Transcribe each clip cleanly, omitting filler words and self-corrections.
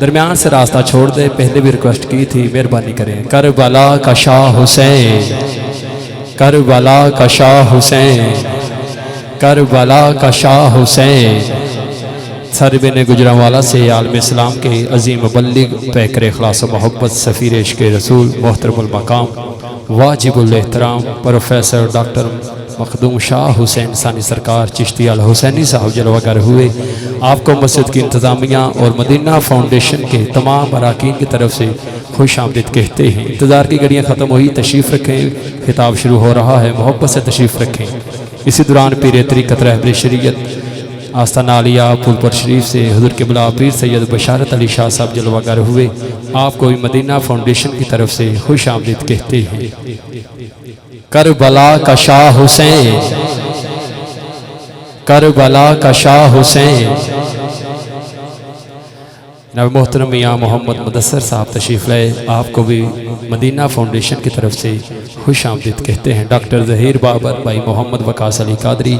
درمیان سے راستہ چھوڑ دے. پہلے بھی ریکویسٹ کی تھی، مہربانی کریں. کربلا کا شاہ حسین، کربلا کا شاہ حسین، کربلا کا شاہ حسین. سربن گجرانوالہ سے عالم اسلام کے عظیم مبلغ، پیکر اخلاص و محبت، سفیر عشق رسول، محترم المقام، واجب الاحترام پروفیسر ڈاکٹر مخدوم شاہ حسین ثانی سرکار چشتی الحسینی صاحب جلوہ گر ہوئے. آپ کو مسجد کی انتظامیہ اور مدینہ فاؤنڈیشن کے تمام اراکین کی طرف سے خوش آمدید کہتے ہیں. انتظار کی گھڑیاں ختم ہوئی، تشریف رکھیں. خطاب شروع ہو رہا ہے، محبت سے تشریف رکھیں. اسی دوران پیر طریقت رہبر شریعت آستانہ عالیہ پھول پر شریف سے حضور قبلہ پیر سید بشارت علی شاہ صاحب جلوہ گر ہوئے. آپ کو مدینہ فاؤنڈیشن کی طرف سے خوش آمدید کہتے ہیں. کربلا کا شاہ حسین، کربلا کا شاہ حسین. جناب محترم میاں محمد مدثر صاحب تشریف لائے، آپ کو بھی مدینہ فاؤنڈیشن کی طرف سے خوش آمدید کہتے ہیں. ڈاکٹر ظہیر بابر، بھائی محمد وقاص علی قادری،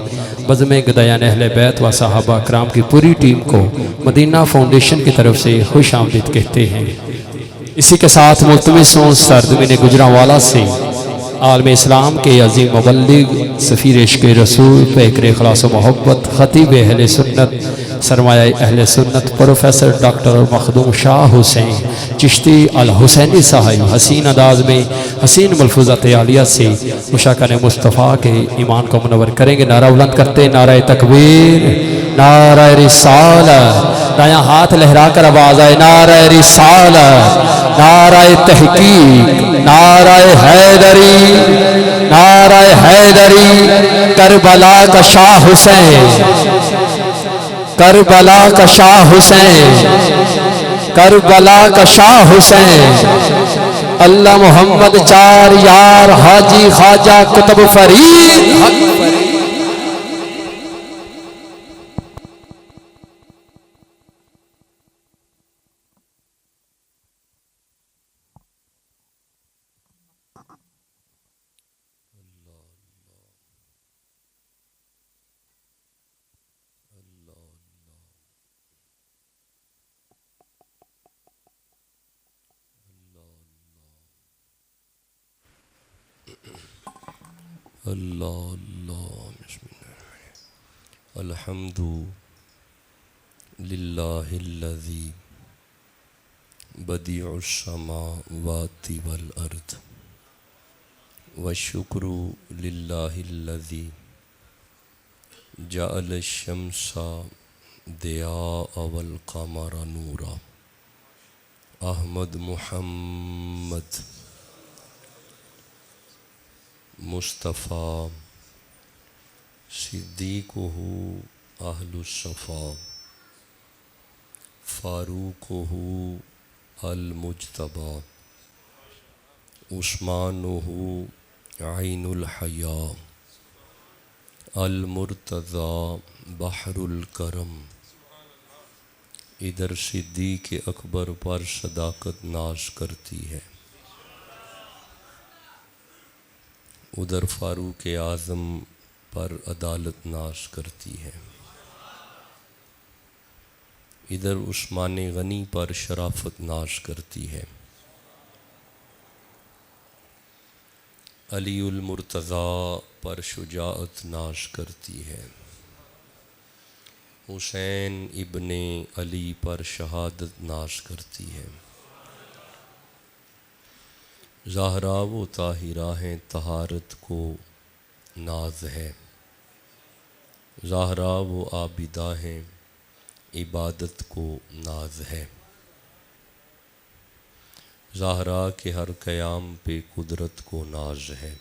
بزم گدایان اہل بیت و صحابہ کرام کی پوری ٹیم کو مدینہ فاؤنڈیشن کی طرف سے خوش آمدید کہتے ہیں. اسی کے ساتھ ملتمسوں سرزمین گجرانوالہ سے عالم اسلام کے عظیم مبلغ، سفیر عشق رسول، پیکر اخلاص و محبت، خطیب اہل سنت، سرمایہ اہل سنت پروفیسر ڈاکٹر مخدوم شاہ حسین چشتی الحسینی صاحب حسین انداز میں حسین ملفوظات عالیہ سے مشاکن مصطفیٰ کے ایمان کو منور کریں گے. نعرہ بلند کرتے، نعرہ تکبیر، نعرہ رسالت. دایاں ہاتھ لہرا کر آواز آئے، نعرہ رسالت، نعرہ تحقیق، نعرہ حیدری، نعرہ حیدری. کربلا کا شاہ حسین، کربلا کا شاہ حسین، کربلا کا شاہ حسین. اللہ محمد چار یار حاجی خواجہ قطب فرید. اللہ اللہ بسم اللہ. الحمد للہ الذی بدیع السماوات والارض، والشکر للہ الذی جعل الشمس ضیاء والقمر نورا. احمد محمد مصطفیٰ صدیقہ اہل الصفا، فاروقہ المجتبی، عثمانہ عین الحیا، المرتضی بحر الکرم. ادھر صدیق اکبر پر صداقت ناز کرتی ہے، ادھر فاروق اعظم پر عدالت ناز کرتی ہے، ادھر عثمان غنی پر شرافت ناز کرتی ہے، علی المرتضیٰ پر شجاعت ناز کرتی ہے، حسین ابن علی پر شہادت ناز کرتی ہے. زہرا و طاہرہ ہیں، طہارت کو ناز ہے، زہرا و عابدہ ہیں، عبادت کو ناز ہے. زہرا کے ہر قیام پہ قدرت کو ناز ہے،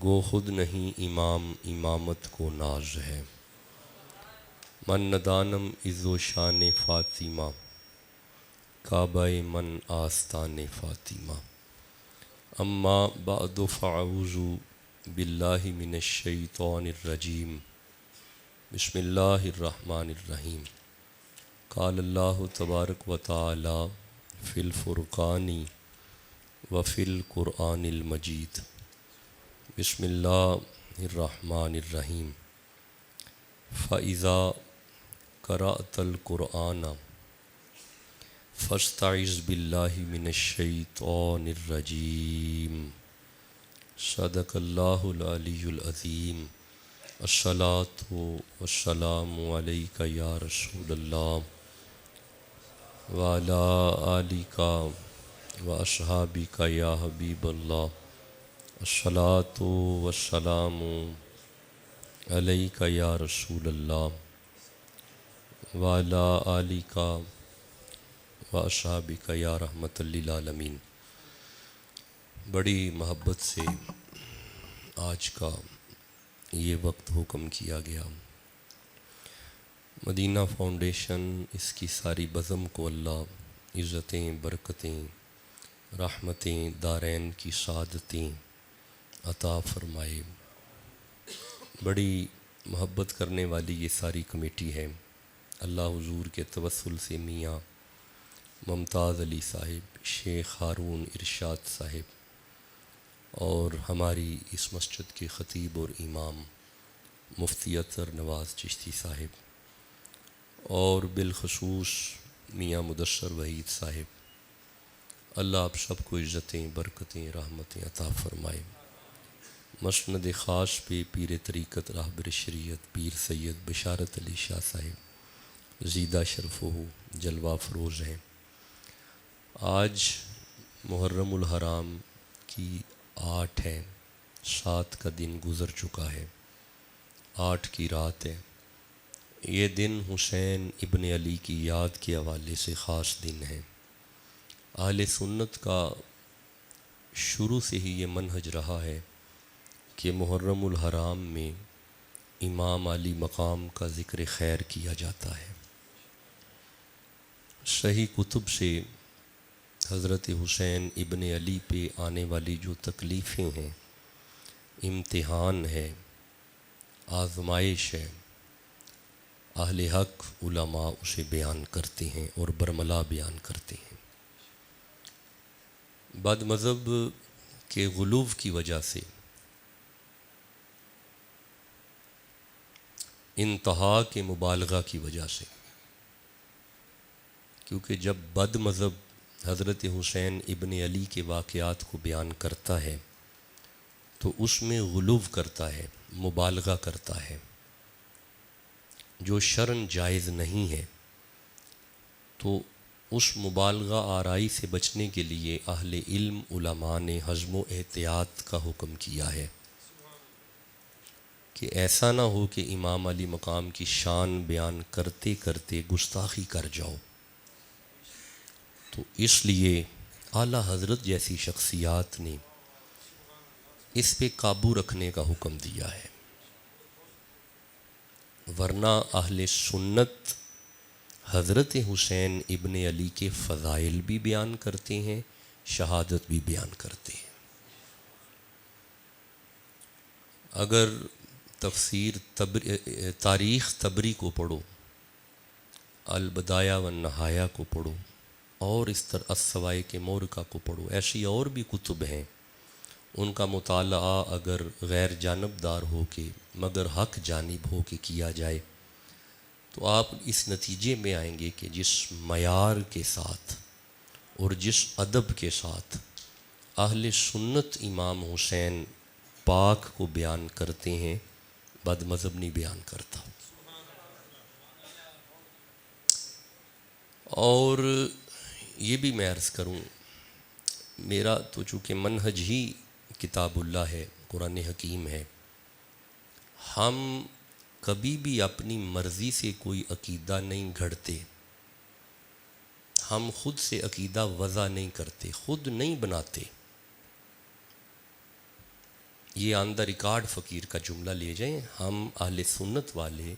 گو خود نہیں امام امامت کو ناز ہے. من ندانم عز و شان فاطمہ، کعبہ من آستان فاطمہ. اما بعد فاعوذ باللہ من الشیطان الرجیم، بسم اللہ الرحمن الرحیم. قال اللہ تبارک و تعالی فی الفرقان وفی القرآن المجید. بسم اللہ الرحمن الرحیم. فَإِذَا قَرَأْتَ الْقُرْآنَ فاستعذ باللہ من الشیطان الرجیم صدق اللہ العلی العظیم الصلاۃ والسلام علیک یا رسول اللہ وعلی آلک و اصحابک یا حبیب اللہ الصلاۃ والسلام علیک یا رسول اللہ وعلی آلک و اصحابک یا رحمت للعالمین۔ بڑی محبت سے آج کا یہ وقت حکم کیا گیا۔ مدینہ فاؤنڈیشن، اس کی ساری بزم کو اللہ عزتیں، برکتیں، رحمتیں، دارین کی سعادتیں عطا فرمائے۔ بڑی محبت کرنے والی یہ ساری کمیٹی ہے۔ اللہ حضور کے توسل سے میاں ممتاز علی صاحب، شیخ ہارون ارشاد صاحب اور ہماری اس مسجد کے خطیب اور امام مفتی اطہر نواز چشتی صاحب اور بالخصوص میاں مدثر وحید صاحب، اللہ آپ سب کو عزتیں، برکتیں، رحمتیں عطا فرمائے۔ مسند خاص پہ پیر طریقت راہبر شریعت پیر سید بشارت علی شاہ صاحب زیدہ شرف ہو جلوہ فروز ہیں۔ آج محرم الحرام کی 8 ہے، 7 کا دن گزر چکا ہے، 8 کی رات ہے۔ یہ دن حسین ابن علی کی یاد کے حوالے سے خاص دن ہے۔ اہل سنت کا شروع سے ہی یہ منہج رہا ہے کہ محرم الحرام میں امام علی مقام کا ذکر خیر کیا جاتا ہے۔ صحیح کتب سے حضرت حسین ابن علی پہ آنے والی جو تکلیفیں ہیں، امتحان ہے، آزمائش ہے، اہل حق علماء اسے بیان کرتے ہیں اور برملا بیان کرتے ہیں۔ بد مذہب کے غلو کی وجہ سے، انتہا کے مبالغہ کی وجہ سے، کیونکہ جب بد مذہب حضرت حسین ابن علی کے واقعات کو بیان کرتا ہے تو اس میں غلو کرتا ہے، مبالغہ کرتا ہے، جو شرعاً جائز نہیں ہے۔ تو اس مبالغہ آرائی سے بچنے کے لیے اہل علم علماء نے حزم و احتیاط کا حکم کیا ہے کہ ایسا نہ ہو کہ امام علی مقام کی شان بیان کرتے کرتے گستاخی کر جاؤ۔ تو اس لیے اعلیٰ حضرت جیسی شخصیات نے اس پہ قابو رکھنے کا حکم دیا ہے، ورنہ اہل سنت حضرت حسین ابن علی کے فضائل بھی بیان کرتے ہیں، شہادت بھی بیان کرتے ہیں۔ اگر تفسیر تاریخ طبری کو پڑھو، البدایہ والنہایہ کو پڑھو اور اس طرح السوائق مورکہ کو پڑھو، ایسی اور بھی کتب ہیں، ان کا مطالعہ اگر غیر جانبدار ہو کے مگر حق جانب ہو کے کیا جائے تو آپ اس نتیجے میں آئیں گے کہ جس معیار کے ساتھ اور جس ادب کے ساتھ اہل سنت امام حسین پاک کو بیان کرتے ہیں، بد مذہب نہیں بیان کرتا۔ اور یہ بھی میں عرض کروں، میرا تو چونکہ منہج ہی کتاب اللہ ہے، قرآن حکیم ہے، ہم کبھی بھی اپنی مرضی سے کوئی عقیدہ نہیں گھڑتے، ہم خود سے عقیدہ وضع نہیں کرتے، خود نہیں بناتے۔ یہ آن دا ریکارڈ فقیر کا جملہ لے جائیں، ہم اہل سنت والے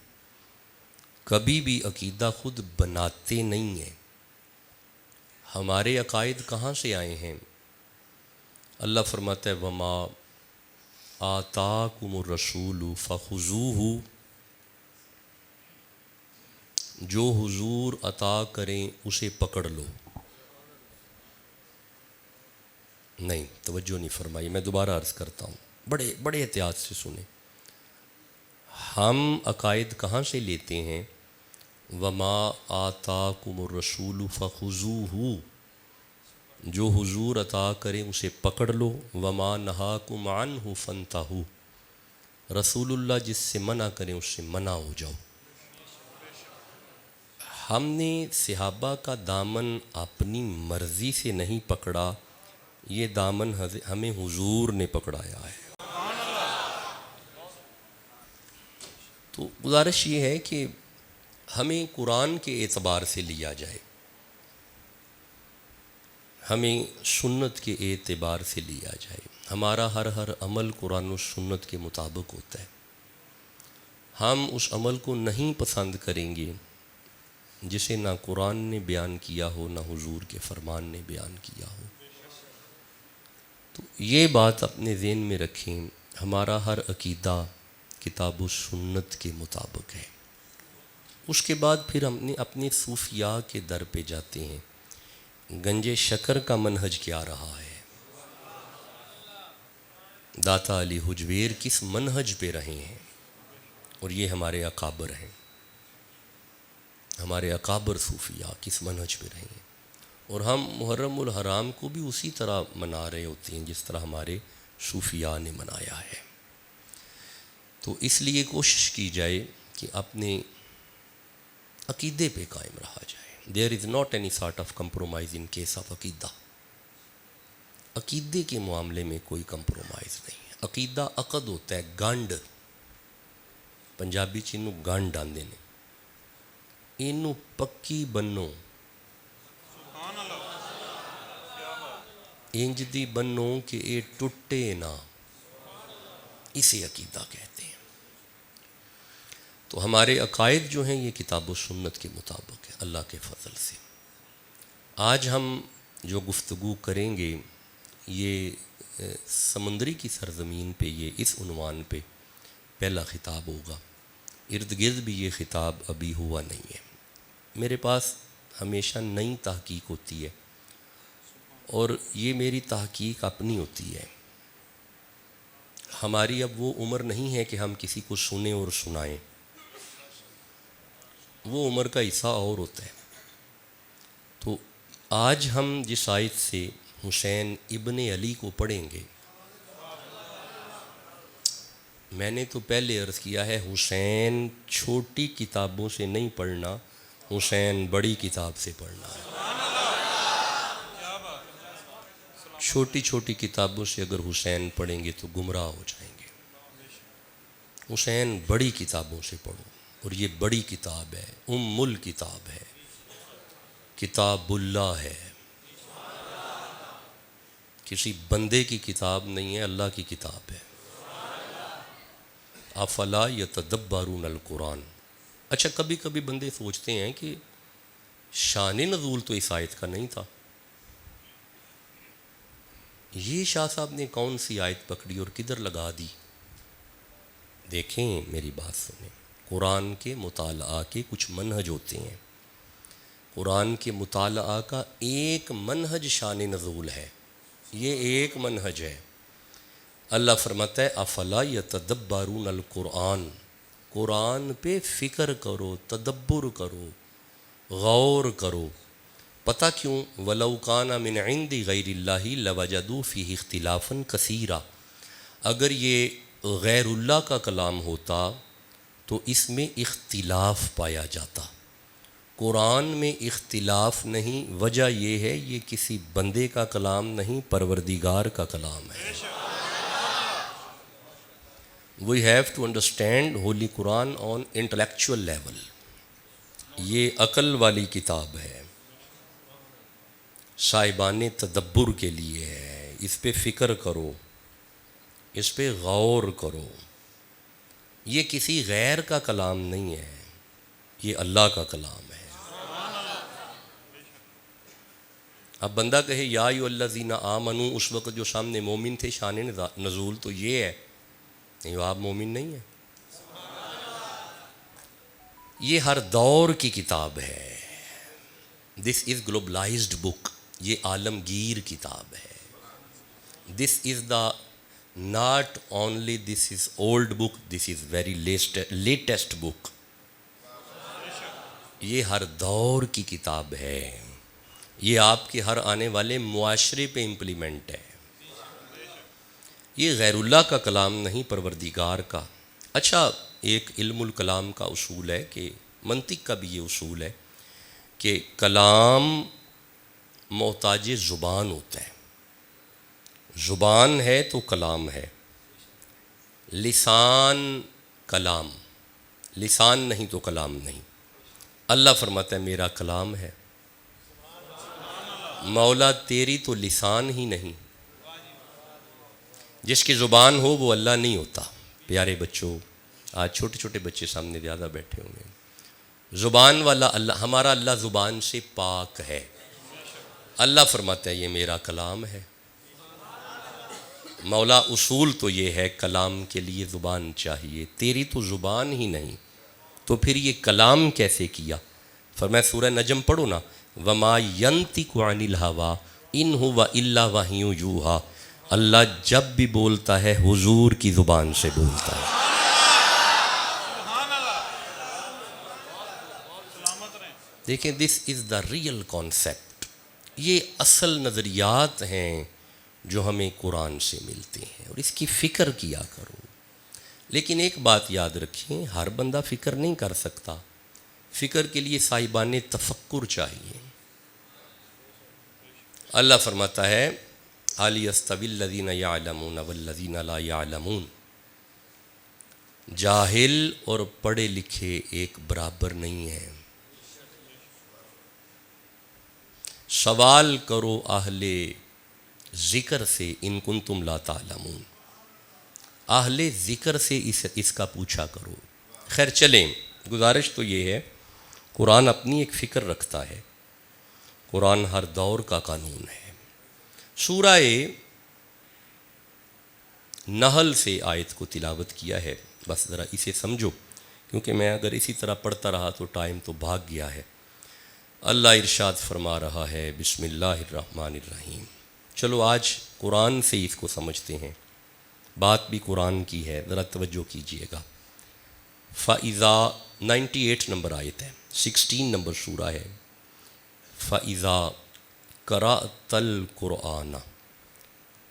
کبھی بھی عقیدہ خود بناتے نہیں ہیں۔ ہمارے عقائد کہاں سے آئے ہیں؟ اللہ فرماتا ہے وما آتاکم الرسول فخذوہ، جو حضور عطا کریں اسے پکڑ لو۔ نہیں، توجہ نہیں فرمائی، میں دوبارہ عرض کرتا ہوں، بڑے احتیاط سے سنیں۔ ہم عقائد کہاں سے لیتے ہیں؟ وما آتاکم الرسول فخذوہ، جو حضور عطا کریں اسے پکڑ لو، وما نہاکم عنہ فانتہوا، رسول اللہ جس سے منع کریں اس سے منع ہو جاؤ۔ ہم نے صحابہ کا دامن اپنی مرضی سے نہیں پکڑا، یہ دامن ہمیں حضور نے پکڑایا ہے۔ تو گزارش یہ ہے کہ ہمیں قرآن کے اعتبار سے لیا جائے، ہمیں سنت کے اعتبار سے لیا جائے، ہمارا ہر عمل قرآن و سنت کے مطابق ہوتا ہے۔ ہم اس عمل کو نہیں پسند کریں گے جسے نہ قرآن نے بیان کیا ہو نہ حضور کے فرمان نے بیان کیا ہو۔ تو یہ بات اپنے ذہن میں رکھیں، ہمارا ہر عقیدہ کتاب و سنت کے مطابق ہے۔ اس کے بعد پھر ہم نے اپنے صوفیاء کے در پہ جاتے ہیں، گنج شکر کا منہج کیا رہا ہے، داتا علی حجویر کس منہج پہ رہے ہیں، اور یہ ہمارے اکابر ہیں، ہمارے اکابر صوفیاء کس منہج پہ رہے ہیں، اور ہم محرم الحرام کو بھی اسی طرح منا رہے ہوتے ہیں جس طرح ہمارے صوفیاء نے منایا ہے۔ تو اس لیے کوشش کی جائے کہ اپنے عقیدے پہ قائم رہا جائے۔ There is not any sort of compromise in case of عقیدہ۔ عقیدے کے معاملے میں کوئی کمپرومائز نہیں ہے۔ عقیدہ عقد ہوتا ہے، گانڈ، پنجابی چینو گانڈ آندے نے، اینو پکی بنو، انج دی بنو کہ اے ٹوٹے نہ، اسے عقیدہ کہتے ہیں۔ تو ہمارے عقائد جو ہیں یہ کتاب و سنت کے مطابق ہے اللہ کے فضل سے۔ آج ہم جو گفتگو کریں گے یہ سمندری کی سرزمین پہ، یہ اس عنوان پہ پہلا خطاب ہوگا، ارد گرد بھی یہ خطاب ابھی ہوا نہیں ہے۔ میرے پاس ہمیشہ نئی تحقیق ہوتی ہے، اور یہ میری تحقیق اپنی ہوتی ہے۔ ہماری اب وہ عمر نہیں ہے کہ ہم کسی کو سنیں اور سنائیں، وہ عمر کا حصہ اور ہوتا ہے۔ تو آج ہم جس آیت سے حسین ابن علی کو پڑھیں گے، میں نے تو پہلے عرض کیا ہے حسین چھوٹی کتابوں سے نہیں پڑھنا، حسین بڑی کتاب سے پڑھنا ہے۔ چھوٹی چھوٹی کتابوں سے اگر حسین پڑھیں گے تو گمراہ ہو جائیں گے۔ حسین بڑی کتابوں سے پڑھو، اور یہ بڑی کتاب ہے، ام الکتاب ہے، کتاب اللہ ہے، کسی بندے کی کتاب نہیں ہے، اللہ کی کتاب ہے۔ افلا یتدبرون القرآن۔ اچھا، کبھی کبھی بندے سوچتے ہیں کہ شان نزول تو اس آیت کا نہیں تھا، یہ شاہ صاحب نے کون سی آیت پکڑی اور کدھر لگا دی؟ دیکھیں میری بات سنیں، قرآن کے مطالعہ کے کچھ منہج ہوتے ہیں۔ قرآن کے مطالعہ کا ایک منہج شان نزول ہے، یہ ایک منہج ہے۔ اللہ فرماتا ہے افلا یتدبرون القرآن، قرآن پہ فکر کرو، تدبر کرو، غور کرو۔ پتہ کیوں؟ وَلَوْ كَانَ مِنْ عِنْدِ غَيْرِ اللَّهِ لَوَجَدُوا فِيهِ اخْتِلَافًا كَثِيرًا، اگر یہ غیر اللہ کا کلام ہوتا تو اس میں اختلاف پایا جاتا۔ قرآن میں اختلاف نہیں، وجہ یہ ہے یہ کسی بندے کا کلام نہیں، پروردگار کا کلام ہے۔ We have to understand Holy Quran on intellectual level۔ یہ عقل والی کتاب ہے، صاحبان تدبر کے لیے ہے، اس پہ فکر کرو، اس پہ غور کرو۔ یہ کسی غیر کا کلام نہیں ہے، یہ اللہ کا کلام ہے۔ اب بندہ کہے یا ایھا الذین آمنوا، اس وقت جو سامنے مومن تھے، شان نزول تو یہ ہے، نہیں آپ مومن نہیں ہیں۔ یہ ہر دور کی کتاب ہے، دس از گلوبلائزڈ بک، یہ عالمگیر کتاب ہے۔ This is the not only this is old book, this is very latest book. یہ ہر دور کی کتاب ہے، یہ آپ کے ہر آنے والے معاشرے پہ امپلیمنٹ ہے، یہ غیر اللہ کا کلام نہیں، پروردگار کا۔ اچھا، ایک علم الکلام کا اصول ہے کہ منطق کا بھی یہ اصول ہے کہ کلام محتاج زبان ہوتا ہے، زبان ہے تو کلام ہے، لسان کلام، لسان نہیں تو کلام نہیں۔ اللہ فرماتا ہے میرا کلام ہے، مولا تیری تو لسان ہی نہیں۔ جس کی زبان ہو وہ اللہ نہیں ہوتا۔ پیارے بچوں، آج چھوٹے چھوٹے بچے سامنے زیادہ بیٹھے ہوئے ہیں، زبان والا اللہ، ہمارا اللہ زبان سے پاک ہے۔ اللہ فرماتا ہے یہ میرا کلام ہے۔ مولا اصول تو یہ ہے کلام کے لیے زبان چاہیے، تیری تو زبان ہی نہیں، تو پھر یہ کلام کیسے کیا؟ فرمایا سورہ نجم پڑھو نا، وَمَا يَنْطِقُ عَنِ الْهَوَىٰ إِنْ هُوَ إِلَّا وَحْيٌ يُوحَىٰ۔ اللہ جب بھی بولتا ہے حضور کی زبان سے بولتا ہے۔ دیکھیں، دس از دا ریئل کانسیپٹ، یہ اصل نظریات ہیں جو ہمیں قرآن سے ملتے ہیں، اور اس کی فکر کیا کرو۔ لیکن ایک بات یاد رکھیں، ہر بندہ فکر نہیں کر سکتا، فکر کے لیے صاحبان تفکر چاہیے۔ اللہ فرماتا ہے هل يستوي الذين يعلمون والذين لا يعلمون، جاہل اور پڑھے لکھے ایک برابر نہیں ہیں۔ سوال کرو اہل ذکر سے ان کنتم لا تعلمون، اہل ذکر سے اس کا پوچھا کرو۔ خیر چلیں، گزارش تو یہ ہے، قرآن اپنی ایک فکر رکھتا ہے، قرآن ہر دور کا قانون ہے۔ سورہ نحل سے آیت کو تلاوت کیا ہے، بس ذرا اسے سمجھو، کیونکہ میں اگر اسی طرح پڑھتا رہا تو ٹائم تو بھاگ گیا ہے۔ اللہ ارشاد فرما رہا ہے، بسم اللہ الرحمن الرحیم۔ چلو آج قرآن سے اس کو سمجھتے ہیں، بات بھی قرآن کی ہے، ذرا توجہ کیجئے گا۔ فَإِذَا 98 نمبر آیت ہے، 16 نمبر سورہ ہے۔ فَإِذَا قَرَأْتَ الْقُرْآنَ،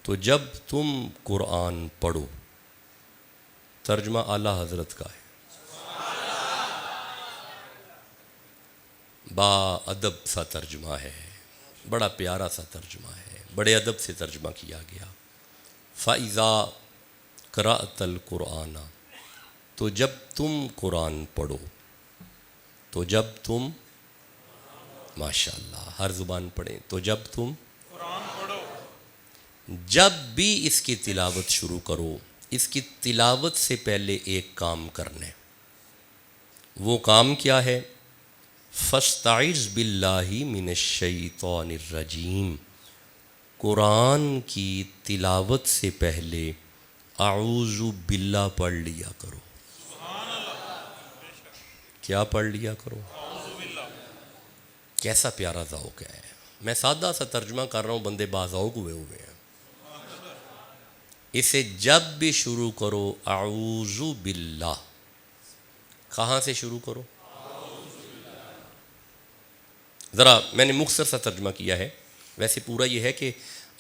تو جب تم قرآن پڑھو، ترجمہ اعلیٰ حضرت کا ہے، با ادب سا ترجمہ ہے، بڑا پیارا سا ترجمہ ہے، بڑے ادب سے ترجمہ کیا گیا۔ فَإِذَا قَرَأْتَ الْقُرْآنَ، تو جب تم قرآن پڑھو، تو جب تم، ماشاءاللہ ہر زبان پڑھیں، تو جب تم قرآن پڑھو، جب بھی اس کی تلاوت شروع کرو، اس کی تلاوت سے پہلے ایک کام کرنا ہے۔ وہ کام کیا ہے؟ فَاسْتَعِذْ بِاللَّهِ مِنَ الشَّيْطَانِ الرَّجِيمِ، قرآن کی تلاوت سے پہلے اعوذ باللہ پڑھ لیا کرو۔ کیا پڑھ لیا کرو؟ کیسا پیارا ذوق ہے، میں سادہ سا ترجمہ کر رہا ہوں، بندے باذوق ہوئے ہیں۔ اسے جب بھی شروع کرو اعوذ باللہ، کہاں سے شروع کرو؟ ذرا میں نے مختصر سا ترجمہ کیا ہے، ویسے پورا یہ ہے کہ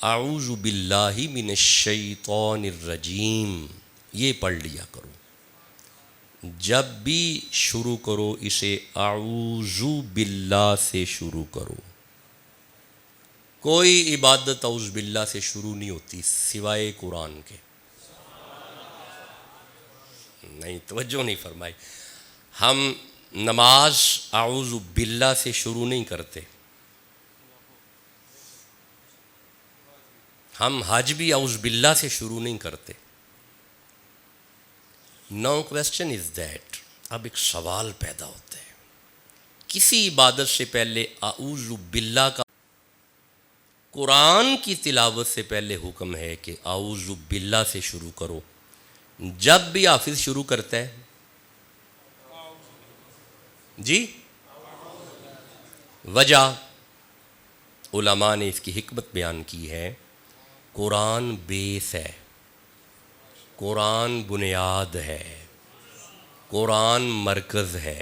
اعوذ باللہ من الشیطان الرجیم، یہ پڑھ لیا کرو۔ جب بھی شروع کرو اسے اعوذ باللہ سے شروع کرو۔ کوئی عبادت اعوذ باللہ سے شروع نہیں ہوتی سوائے قرآن کے۔ نہیں، توجہ نہیں فرمائی۔ ہم نماز اعوذ باللہ سے شروع نہیں کرتے، ہم حج بھی اعوذ باللہ سے شروع نہیں کرتے۔ نو کویسچن از دیٹ، اب ایک سوال پیدا ہوتا ہے، کسی عبادت سے پہلے اعوذ باللہ کا، قرآن کی تلاوت سے پہلے حکم ہے کہ اعوذ باللہ سے شروع کرو۔ جب بھی حافظ شروع کرتا ہے، جی وجہ علماء نے اس کی حکمت بیان کی ہے، قرآن بیس ہے، قرآن بنیاد ہے، قرآن مرکز ہے۔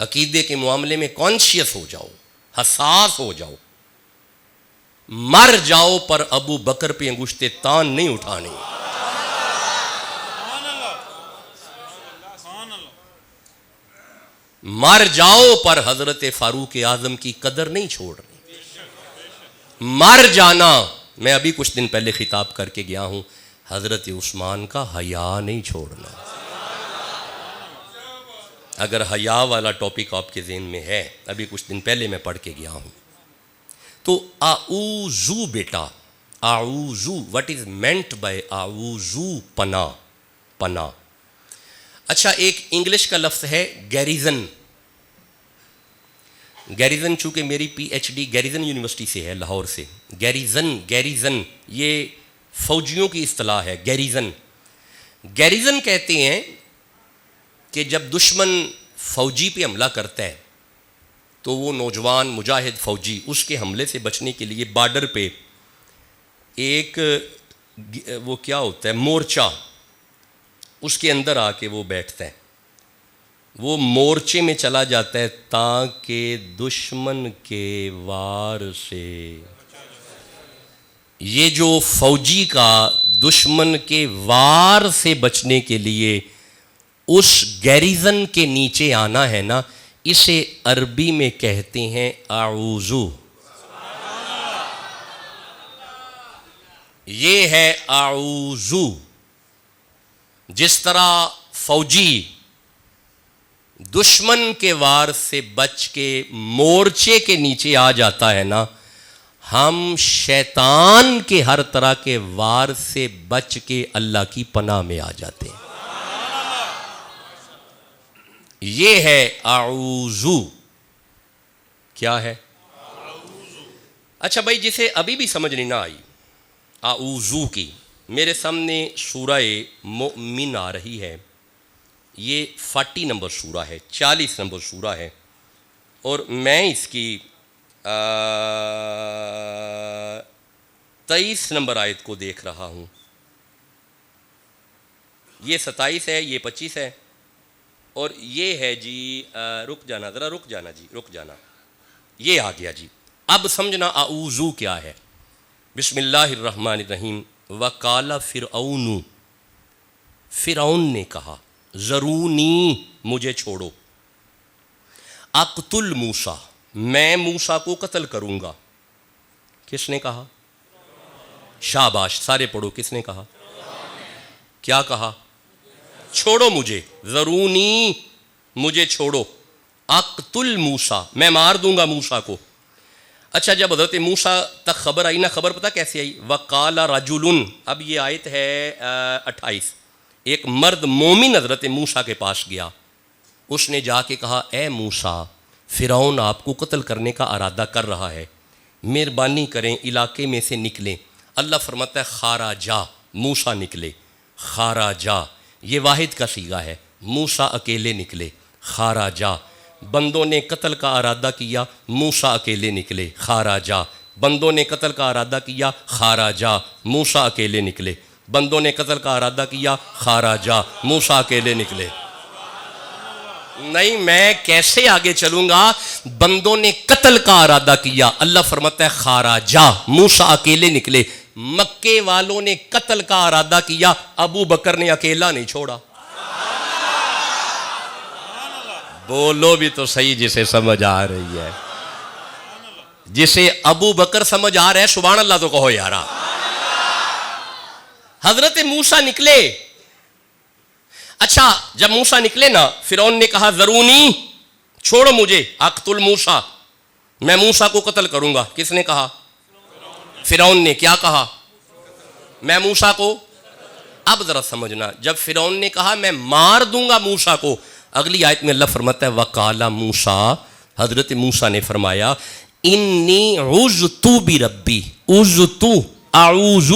عقیدے کے معاملے میں کانشیس ہو جاؤ، حساس ہو جاؤ، مر جاؤ پر ابو بکر پہ انگشتے تان نہیں اٹھانی، مر جاؤ پر حضرت فاروق اعظم کی قدر نہیں چھوڑنی، مر جانا، میں ابھی کچھ دن پہلے خطاب کر کے گیا ہوں، حضرت عثمان کا حیا نہیں چھوڑنا۔ اگر حیا والا ٹاپک آپ کے ذہن میں ہے، ابھی کچھ دن پہلے میں پڑھ کے گیا ہوں، تو اعوذو بیٹا، اعوذو، what is meant by اعوذو؟ پناہ، پناہ۔ اچھا، ایک انگلش کا لفظ ہے گیریزن۔ گیریزن چونکہ میری P H D garrison university سے ہے، لاہور سے۔ گیریزن، گیریزن یہ فوجیوں کی اصطلاح ہے، گیریزن۔ گیریزن کہتے ہیں کہ جب دشمن فوجی پہ حملہ کرتا ہے تو وہ نوجوان مجاہد فوجی اس کے حملے سے بچنے کے لیے بارڈر پہ ایک وہ کیا ہوتا ہے، مورچہ، اس کے اندر آ کے وہ بیٹھتا ہے، وہ مورچے میں چلا جاتا ہے تاکہ دشمن کے وار سے، یہ جو فوجی کا دشمن کے وار سے بچنے کے لیے اس گیریزن کے نیچے آنا ہے نا، اسے عربی میں کہتے ہیں اعوذو۔ یہ ہے اعوذو۔ جس طرح فوجی دشمن کے وار سے بچ کے مورچے کے نیچے آ جاتا ہے نا، ہم شیطان کے ہر طرح کے وار سے بچ کے اللہ کی پناہ میں آ جاتے ہیں۔ یہ ہے اعوذو۔ کیا ہے؟ اچھا بھائی، جسے ابھی بھی سمجھ نہیں نہ آئی اعوذو کی، میرے سامنے سورہ مؤمن آ رہی ہے، یہ 40 نمبر سورہ ہے، 40 نمبر سورہ ہے، اور میں اس کی 23 نمبر آیت کو دیکھ رہا ہوں۔ یہ 27 ہے، یہ 25 ہے، اور یہ ہے جی رک جانا ذرا، رک جانا جی، رک جانا، یہ آ گیا جی۔ اب سمجھنا اعوذو کیا ہے۔ بسم اللہ الرحمن الرحیم۔ وقال فرعون، فرعون نے کہا، ذرونی، مجھے چھوڑو، اقتل موسیٰ، میں موسیٰ کو قتل کروں گا۔ کس نے کہا؟ شاباش، سارے پڑھو، کس نے کہا؟ کیا کہا؟ چھوڑو مجھے، ذرونی، مجھے چھوڑو، اقتل موسیٰ، میں مار دوں گا موسیٰ کو۔ اچھا، جب حضرت موسیٰ تک خبر آئی نا، خبر پتہ کیسے آئی؟ وقال رجل، اب یہ آیت ہے 28۔ ایک مرد مومن حضرت موسیٰ کے پاس گیا، اس نے جا کے کہا، اے موسیٰ، فرعون آپ کو قتل کرنے کا ارادہ کر رہا ہے، مہربانی کریں علاقے میں سے نکلیں۔ اللہ فرماتا ہے خارجا، موسیٰ نکلے، خارجا، یہ واحد کا صیغہ ہے، موسیٰ اکیلے نکلے، خارجا۔ بندوں نے قتل کا ارادہ کیا، موسیٰ اکیلے نکلے، خارجا۔ بندوں نے قتل کا ارادہ کیا، خارجا، موسیٰ اکیلے نکلے۔ بندوں نے قتل کا ارادہ کیا، خارجا، موسیٰ اکیلے نکلے۔ نہیں، میں کیسے آگے چلوں گا؟ بندوں نے قتل کا ارادہ کیا، اللہ فرماتا ہے خارجا، موسیٰ اکیلے نکلے۔ مکے والوں نے قتل کا ارادہ کیا، ابو بکر نے اکیلا نہیں چھوڑا۔ بولو بھی تو صحیح، جسے سمجھ آ رہی ہے، جسے ابو بکر سمجھ آ رہا ہے، سبحان اللہ تو کہو یارا۔ حضرت موسیٰ نکلے۔ اچھا، جب موسیٰ نکلے نا، فرعون نے کہا ذرونی، چھوڑو مجھے، اقتل موسیٰ، میں موسیٰ کو قتل کروں گا۔ کس نے کہا؟ فرعون نے۔ کیا کہا؟ میں موسیٰ کو۔ اب ذرا سمجھنا، جب فرعون نے کہا میں مار دوں گا موسیٰ کو، اگلی آیت میں اللہ فرماتا ہے وقال موسیٰ، حضرت موسیٰ نے فرمایا انی عذت بربی، عذت، اعوذ۔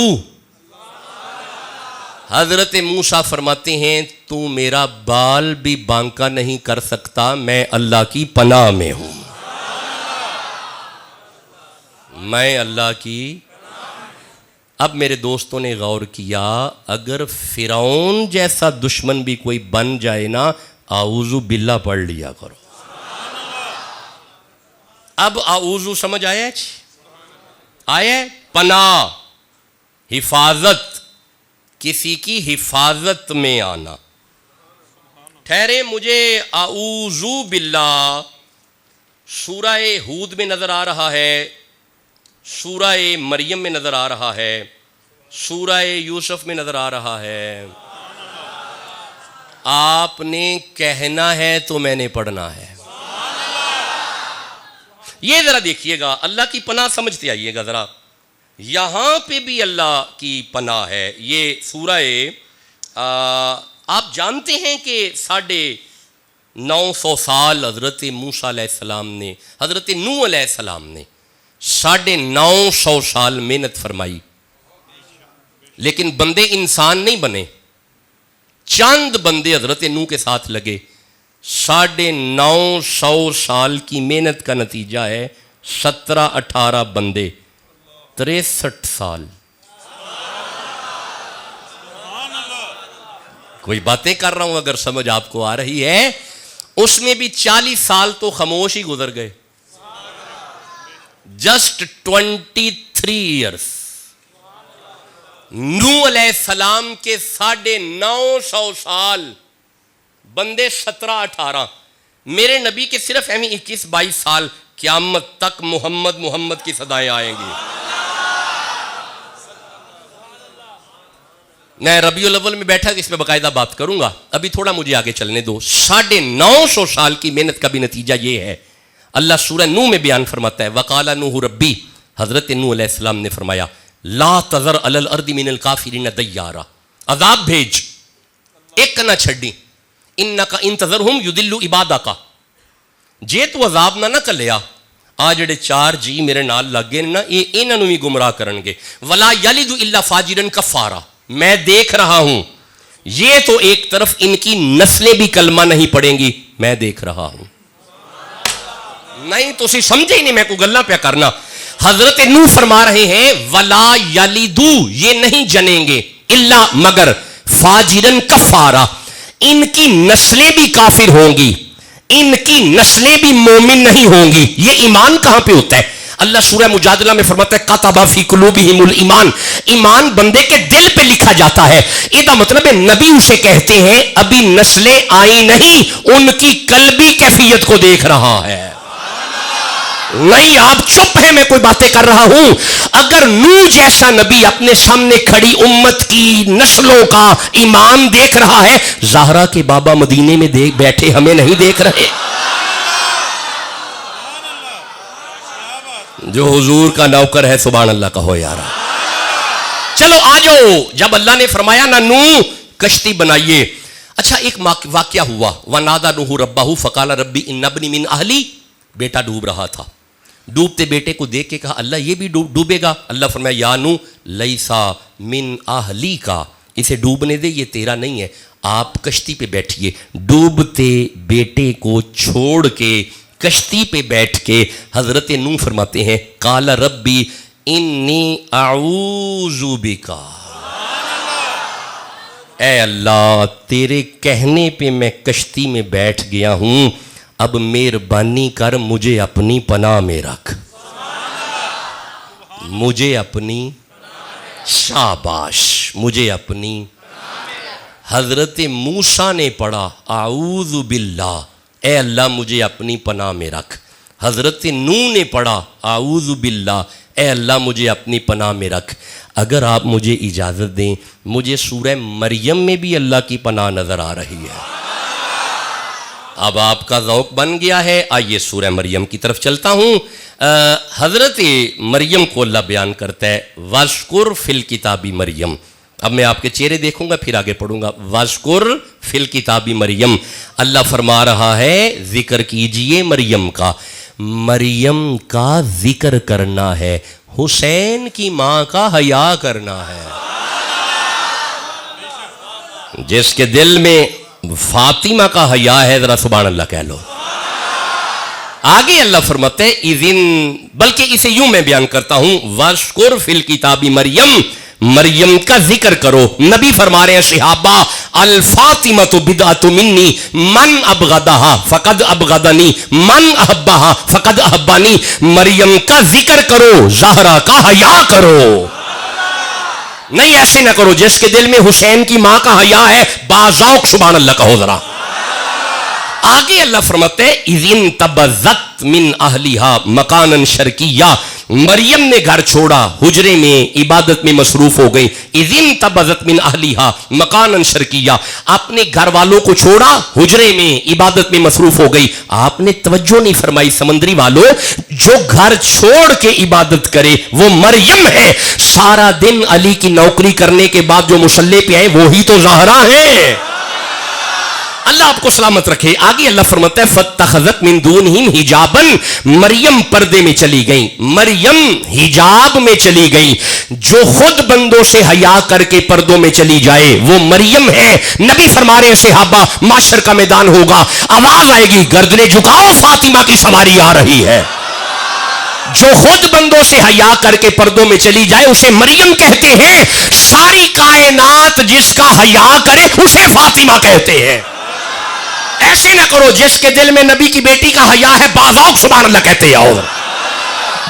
حضرت موسیٰ فرماتے ہیں تو میرا بال بھی بانکا نہیں کر سکتا، میں اللہ کی پناہ میں ہوں، میں اللہ کی۔ اب میرے دوستوں نے غور کیا، اگر فرعون جیسا دشمن بھی کوئی بن جائے نا، اعوذ باللہ پڑھ لیا کرو۔ اب اعوذ سمجھ آیا جی؟ آیا پناہ، حفاظت، کسی کی حفاظت میں آنا. ٹھہرے، مجھے اعوذ باللہ سورہ ہود میں نظر آ رہا ہے، سورہ مریم میں نظر آ رہا ہے، سورہ یوسف میں نظر آ رہا ہے. آپ نے کہنا ہے تو میں نے پڑھنا ہے. یہ ذرا دیکھیے گا، اللہ کی پناہ سمجھتے آئیے گا ذرا. یہاں پہ بھی اللہ کی پناہ ہے. یہ سورہ آپ جانتے ہیں کہ 950 سال حضرت موسیٰ علیہ السلام نے، حضرت نوح علیہ السلام نے 950 سال محنت فرمائی، لیکن بندے انسان نہیں بنے. چند بندے حضرت نوح کے ساتھ لگے. 950 سال کی محنت کا نتیجہ ہے 17-18 بندے، 63 سال. کوئی باتیں کر رہا ہوں، اگر سمجھ آپ کو آ رہی ہے. اس میں بھی 40 سال تو خاموش ہی گزر گئے. Just 23 years. نوح علیہ السلام کے 950 سال، بندے 17-18. میرے نبی کے صرف 21-22 سال. قیامت تک محمد کی صدائیں آئیں گی. میں ربیع الاول میں بیٹھا کہ اس میں باقاعدہ بات کروں گا. ابھی تھوڑا مجھے آگے چلنے دو. 950 سال کی محنت کا بھی نتیجہ یہ ہے. اللہ سورہ نوح میں بیان فرماتا ہے وَقَالَ نُوحُ رَبِّي، حضرت نوح علیہ السلام نے فرمایا لا تذر علی الارض من الکافرین دیارا، عذاب بھیج، ایک نہ چھڈی. انک ان تذرہم یضلوا عبادک، جے تو عذاب نہ کلیا آ جڑے 4 جی میرے نال لگ گئے نا، یہ انہاں نوں بھی گمراہ کرن گے. ولا یلد الا فاجرا کفارا، میں دیکھ رہا ہوں یہ تو ایک طرف ان کی نسلیں بھی کلمہ نہیں پڑھیں گی، میں دیکھ رہا ہوں. نہیں تو اسی سمجھے ہی نہیں، میں کوئی گلاں پہ کرنا. حضرت نوح فرما رہے ہیں ولا یلدو، یہ نہیں جنیں گے، الا مگر فاجرن کفارا، ان کی نسلیں بھی کافر ہوں گی، ان کی نسلیں بھی مومن نہیں ہوں گی. یہ ایمان کہاں پہ ہوتا ہے؟ اللہ سورہ مجادلہ میں فرماتا ہے کتب فی قلوبہم الایمان، ایمان بندے کے دل پہ لکھا جاتا ہے. اس کا مطلب ہے نبی اسے کہتے ہیں ابھی نسلیں آئی نہیں، ان کی قلبی کیفیت کو دیکھ رہا ہے. نہیں آپ چپ ہیں، میں کوئی باتیں کر رہا ہوں. اگر نوح جیسا نبی اپنے سامنے کھڑی امت کی نسلوں کا ایمان دیکھ رہا ہے، زہرا کے بابا مدینے میں بیٹھے ہمیں نہیں دیکھ رہے؟ جو حضور کا نوکر ہے سبحان اللہ کہو یارا. چلو آ جاؤ. جب اللہ نے فرمایا نا نوح کشتی بنائیے. اچھا ایک واقعہ ہوا. وَنَادَى نُوحُ رَبَّهُ فَقَالَ رَبِّ إِنَّ ابْنِي مِنْ أَهْلِي، بیٹا ڈوب رہا تھا. ڈوبتے بیٹے کو دیکھ کے کہا اللہ یہ بھی ڈوبے گا. اللہ فرمایا یا نوح لیسا من اہلی کا، اسے ڈوبنے دے، یہ تیرا نہیں ہے. آپ کشتی پہ بیٹھیے. ڈوبتے بیٹے کو چھوڑ کے کشتی پہ بیٹھ کے حضرت نوح فرماتے ہیں قال ربی انی اعوذ بک، اے اللہ تیرے کہنے پہ میں کشتی میں بیٹھ گیا ہوں، اب مہربانی کر مجھے اپنی پناہ میں رکھ، مجھے اپنی، شاباش، مجھے اپنی. حضرت موسیٰ نے پڑھا اعوذ باللہ، اے اللہ مجھے اپنی پناہ میں رکھ. حضرت نوح نے پڑھا اعوذ باللہ، اے اللہ مجھے اپنی پناہ میں رکھ. اگر آپ مجھے اجازت دیں مجھے سورہ مریم میں بھی اللہ کی پناہ نظر آ رہی ہے. اب آپ کا ذوق بن گیا ہے، آئیے سورہ مریم کی طرف چلتا ہوں. حضرت مریم کو اللہ بیان کرتا ہے وَاذْكُرْ فِي الْكِتَابِ مریم. اب میں آپ کے چہرے دیکھوں گا پھر آگے پڑھوں گا. وَاذْكُرْ فِي الْكِتَابِ مریم، اللہ فرما رہا ہے ذکر کیجئے مریم کا. مریم کا ذکر کرنا ہے، حسین کی ماں کا حیا کرنا ہے. جس کے دل میں فاطمہ کا حیا ہے ذرا سبحان اللہ کہہ لو. آگے اللہ فرماتے ہیں بلکہ اسے یوں میں بیان کرتا ہوں وَاذْكُرْ فِي الْكِتَابِ مریم، مریم کا ذکر کرو. نبی فرما رہے ہیں صحابہ الفاطمۃ بدعۃ منی من ابغضھا فقد ابغضنی من احبھا فقد احبانی. مریم کا ذکر کرو، زہرا کا حیا کرو. نہیں ایسے نہ کرو. جس کے دل میں حسین کی ماں کا حیا ہے باذوق سبحان اللہ کہو ذرا. آگے اللہ فرماتے ہیں اذ انتبذت من اہلھا مکانا شرقیہ. مریم نے گھر چھوڑا، حجرے میں عبادت میں مصروف ہو گئی. اذ انتبذت من اہلھا مکانا شرقیہ. اپنے گھر والوں کو چھوڑا، حجرے میں عبادت میں مصروف ہو گئی. آپ نے توجہ نہیں فرمائی سمندری والوں، جو گھر چھوڑ کے عبادت کرے وہ مریم ہے. سارا دن علی کی نوکری کرنے کے بعد جو مسلح پہ آئے وہی تو زہرا ہے. اللہ آپ کو سلامت رکھے. آگے اللہ فرماتا ہے فاتخذت من دونہم حجابا. مریم پردے میں چلی گئی، مریم حجاب میں چلی گئی. جو خود بندوں سے حیا کر کے پردوں میں چلی جائے وہ مریم ہے. نبی فرما رہے ہیں صحابہ معاشر کا میدان ہوگا، آواز آئے گی گردنیں جھکاؤ فاطمہ کی سواری آ رہی ہے. جو خود بندوں سے حیا کر کے پردوں میں چلی جائے اسے مریم کہتے ہیں. ساری کائنات جس کا حیا کرے اسے فاطمہ کہتے ہیں. ایسے نہ کرو جس کے دل میں نبی کی بیٹی کا حیا ہے باذوق سبحان اللہ کہتے ہیں. اور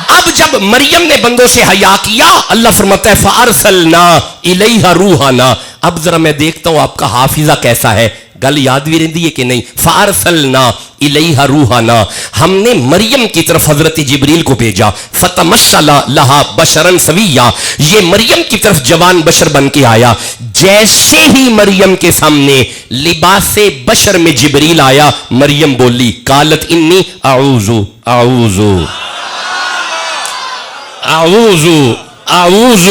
اب جب مریم نے بندوں سے حیا کیا اللہ فرماتا ہے فارسلنا الیہا روحنا. اب ذرا میں دیکھتا ہوں آپ کا حافظہ کیسا ہے، گل یاد بھی رہتی ہے کہ نہیں. فارسلنا الیہا روحنا. ہم نے مریم کی طرف حضرت جبریل کو بھیجا. فتمثل لہا بشرا سویا. یہ مریم کی طرف جوان بشر بن کے آیا. جیسے ہی مریم کے سامنے لباس بشر میں جبریل آیا مریم بولی قالت انی اعوذ اعوذ اعوذ اعوذ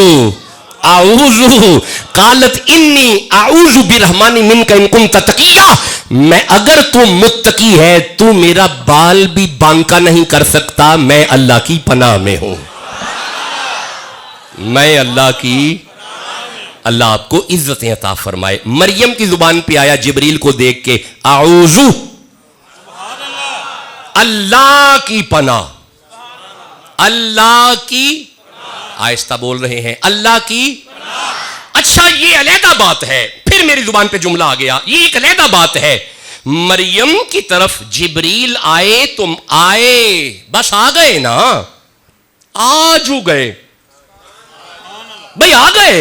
اعوذ قالت انی اعوذ برحمن منک ان کنت تقیا. میں اگر تو متقی ہے تو میرا بال بھی بانکا نہیں کر سکتا، میں اللہ کی پناہ میں ہوں. میں اللہ کی، اللہ آپ کو عزتیں عطا فرمائے. مریم کی زبان پہ آیا جبریل کو دیکھ کے اعوذ اللہ کی پناہ، اللہ کی، آہستہ بول رہے ہیں اللہ کی. اچھا یہ علیحدہ بات ہے، پھر میری زبان پہ جملہ آ گیا، یہ ایک علیحدہ بات ہے. مریم کی طرف جبریل آئے تم آئے بس آ گئے نا، آجو گئے بھئی آ گئے،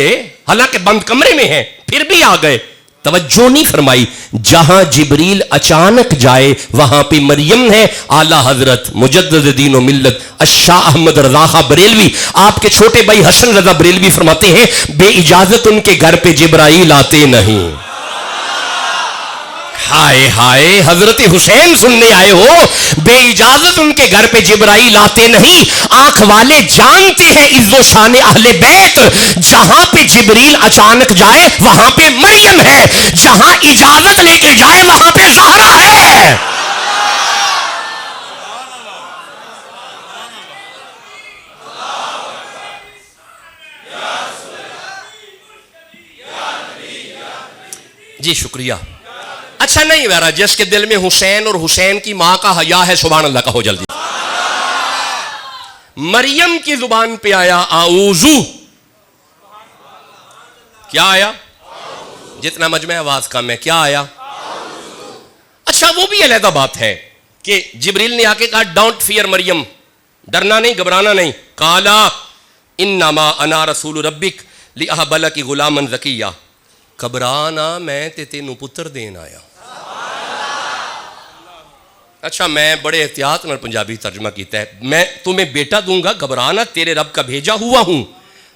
حالانکہ بند کمرے میں ہیں پھر بھی آ گئے. توجہ نہیں فرمائی. جہاں جبریل اچانک جائے وہاں پہ مریم ہے. اعلیٰ حضرت مجدد دین و ملت الشاہ احمد رضا خان بریلوی آپ کے چھوٹے بھائی حسن رضا بریلوی فرماتے ہیں بے اجازت ان کے گھر پہ جبرائیل آتے نہیں. ہائے ہائے حضرت حسین سننے آئے ہو، بے اجازت ان کے گھر پہ جبرائیل آتے نہیں. آنکھ والے جانتے ہیں عز و شان اہل بیت. جہاں پہ جبریل اچانک جائے وہاں پہ مریم ہے، جہاں اجازت لے کے جائے وہاں پہ زہرا ہے. جی شکریہ. اچھا نہیں میرا جس کے دل میں حسین اور حسین کی ماں کا حیا ہے سبحان اللہ کہو جلدی. مریم کی زبان پہ آیا اعوذ. کیا آیا؟ جتنا مجمع آواز کم ہے کیا آیا؟ اچھا وہ بھی علیحدہ بات ہے کہ جبریل نے آ کے کہا ڈونٹ فیئر مریم، ڈرنا نہیں گھبرانا نہیں. قالا انما انا رسول ربک لاہب لک غلاما زکیا. گھبرانا میں تے تینوں پتر دین آیا. اچھا میں بڑے احتیاط نال پنجابی ترجمہ کیتا ہے. میں تمہیں بیٹا دوں گا، گھبرانا تیرے رب کا بھیجا ہوا ہوں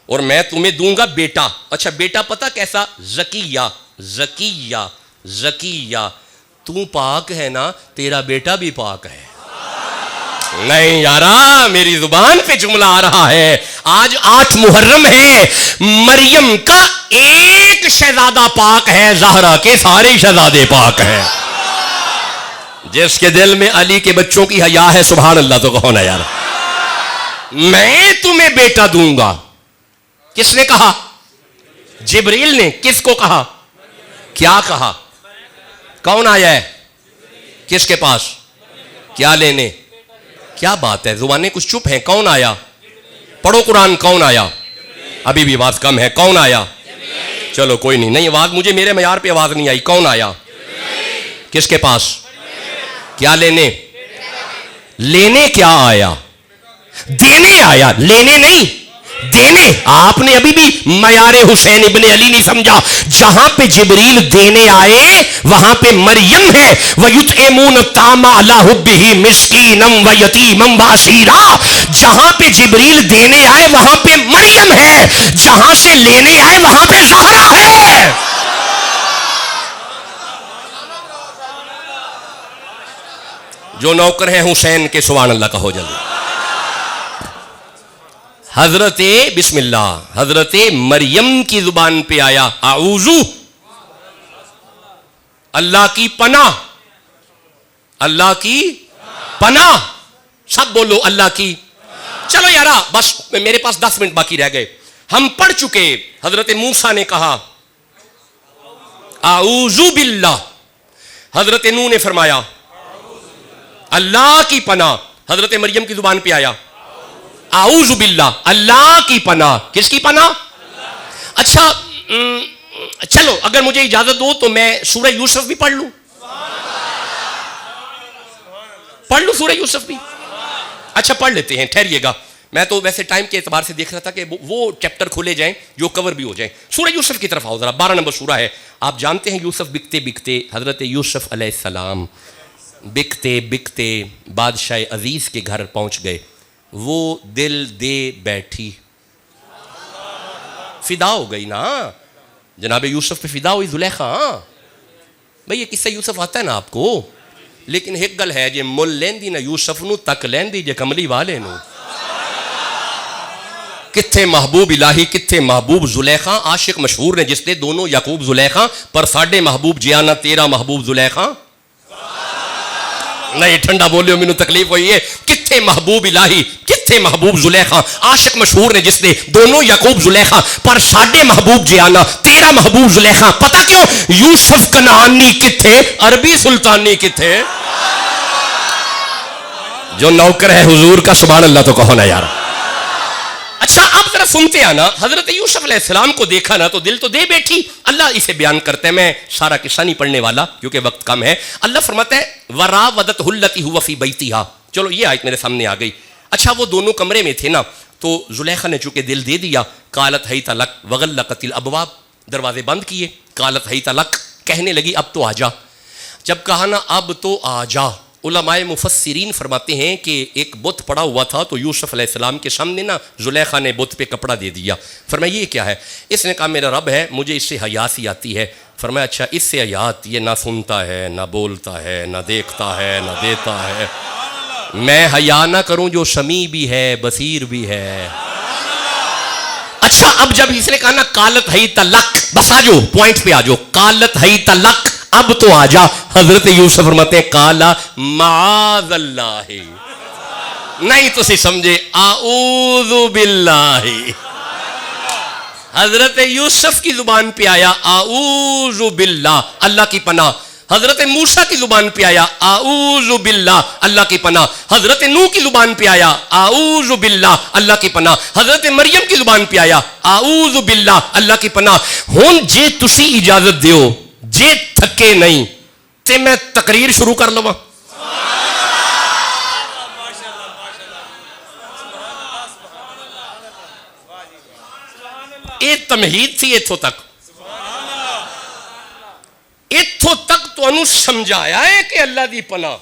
اور میں تمہیں دوں گا بیٹا. اچھا بیٹا پتہ کیسا؟ زکیہ زکیہ زکیہ. تو پاک ہے نا، تیرا بیٹا بھی پاک ہے. نہیں یارا میری زبان پہ جملہ آ رہا ہے. آج 8 محرم ہے. مریم کا ایک شہزادہ پاک ہے، زہرا کے سارے شہزادے پاک ہیں. جس کے دل میں علی کے بچوں کی حیا ہے سبحان اللہ تو کہو نا یار. میں تمہیں بیٹا دوں گا. کس نے کہا؟ جبریل نے. کس کو کہا؟ کیا کہا؟ کون آیا ہے؟ کس کے پاس؟ کیا لینے؟ کیا بات ہے، زبانیں کچھ چپ ہیں. کون آیا؟ پڑھو قرآن. کون آیا؟ ابھی بھی بات کم ہے. کون آیا؟ چلو کوئی نہیں, نہیں آواز مجھے میرے معیار پہ آواز نہیں آئی. کون آیا؟ کس کے پاس؟ کیا لینے؟ لینے کیا آیا؟ دینے آیا, لینے نہیں, دینے. آپ نے ابھی بھی معیار حسین ابن علی نہیں سمجھا. جہاں پہ جبریل دینے آئے وہاں پہ مریم ہے. وَيُطْعِمُونَ الطَّعَامَ عَلَىٰ حُبِّهِ مِسْكِينًا وَيَتِيمًا وَأَسِيرًا. جہاں پہ جبریل دینے آئے وہاں پہ مریم ہے, جہاں سے لینے آئے وہاں پہ زہرا ہے. جو نوکر ہیں حسین کے سبحان اللہ کہو جلدی. حضرت بسم اللہ حضرت مریم کی زبان پہ آیا اعوذ, اللہ کی پناہ, اللہ کی پناہ. سب بولو اللہ کی. چلو یارا بس میرے پاس 10 منٹ باقی رہ گئے. ہم پڑھ چکے حضرت موسیٰ نے کہا اعوذ باللہ, حضرت نوح نے فرمایا اللہ کی پناہ. حضرت مریم کی زبان پہ آیا اعوذ باللہ, اللہ کی پناہ. کس کی پناہ؟ اچھا چلو اگر مجھے اجازت دو تو میں سورہ یوسف بھی پڑھ لوں. پڑھ لوں سورہ یوسف بھی؟ اچھا پڑھ لیتے ہیں, ٹھہریے گا. میں تو ویسے ٹائم کے اعتبار سے دیکھ رہا تھا کہ وہ چیپٹر کھولے جائیں جو کور بھی ہو جائیں. سورہ یوسف کی طرف آؤ ذرا. 12 نمبر سورہ ہے. آپ جانتے ہیں یوسف بکتے بکتے, حضرت یوسف علیہ السلام بکتے بکتے بادشاہ عزیز کے گھر پہنچ گئے. وہ دل دے بیٹھی, فدا ہو گئی نا جناب یوسف پہ, فدا ہوئی زلیخا. بھئی یہ قصہ یوسف آتا ہے نا آپ کو, لیکن ایک گل ہے جے مل لیندی نا یوسف نو تک لیندی جے کملی والے نو. کتھے محبوب الہی کتھے محبوب زلیخا. عاشق مشہور نے جس نے دونوں یعقوب زلیخا, پر ساڈے محبوب جیانا تیرا محبوب زلیخا. نہیں ٹھنڈا بولیو مینوں تکلیف ہوئی ہے. کتھے محبوب الہی کتھے محبوب زلیخا. عاشق مشہور نے جس نے دونوں یعقوب زلیخا, پر ساڈے محبوب جیانا تیرا محبوب زلیخا. پتہ کیوں؟ یوسف کنعانی کتھے, عربی سلطانی کتھے. جو نوکر ہے حضور کا سبحان اللہ تو کہو نا یار. اچھا اب ذرا سنتے آنا. حضرت یوسف علیہ السلام کو دیکھا نا تو دل تو دے بیٹھی. اللہ اسے بیان کرتے ہیں, میں سارا قصہ نہیں پڑھنے والا کیونکہ وقت کم ہے. اللہ فرماتا ہے وراودتہ التی هو فی بیتہا. چلو یہ آیت میرے سامنے آ گئی. اچھا وہ دونوں کمرے میں تھے نا, تو زلیخا نے چونکہ دل دے دیا, قالت حیت لک وغلقت الابواب, دروازے بند کیے. قالت حیت لک, کہنے لگی اب تو آ جا. جب کہا نا اب تو آ جا, علماء مفسرین فرماتے ہیں کہ ایک بت پڑا ہوا تھا تو یوسف علیہ السلام کے سامنے نا زلیخا نے بت پہ کپڑا دے دیا. فرمایا یہ کیا ہے؟ اس نے کہا میرا رب ہے, مجھے اس سے حیا سی آتی ہے. فرمایا اچھا اس سے حیات, یہ نہ سنتا ہے نہ بولتا ہے نہ دیکھتا ہے نہ دیتا ہے. میں حیا نہ کروں جو سمیع بھی ہے بصیر بھی ہے. اچھا اب جب اس نے کہا نا قالت حیت لک, بس آ جاؤ پوائنٹ پہ آ جاؤ. قالت حیت لک, اب تو آ جا. حضرت یوسف فرماتے ہیں قالا معاذ اللہ, نہیں تو سمجھے اعوذ باللہ. حضرت یوسف کی زبان پہ آیا اعوذ باللہ, اللہ کی پناہ. حضرت موسیٰ کی زبان پہ آیا اعوذ باللہ, اللہ کی پناہ. حضرت نوح کی زبان پہ آیا اعوذ باللہ, اللہ کی پناہ. حضرت مریم کی زبان پہ آیا اعوذ باللہ, اللہ کی پناہ. ہن جے تسی اجازت دیو, جے تھکے نہیں تے میں تقریر شروع کر لواں. اے تمہید تھی اتھوں تک, اتھوں تک تو انہوں سمجھایا ہے کہ اللہ دی پناہ.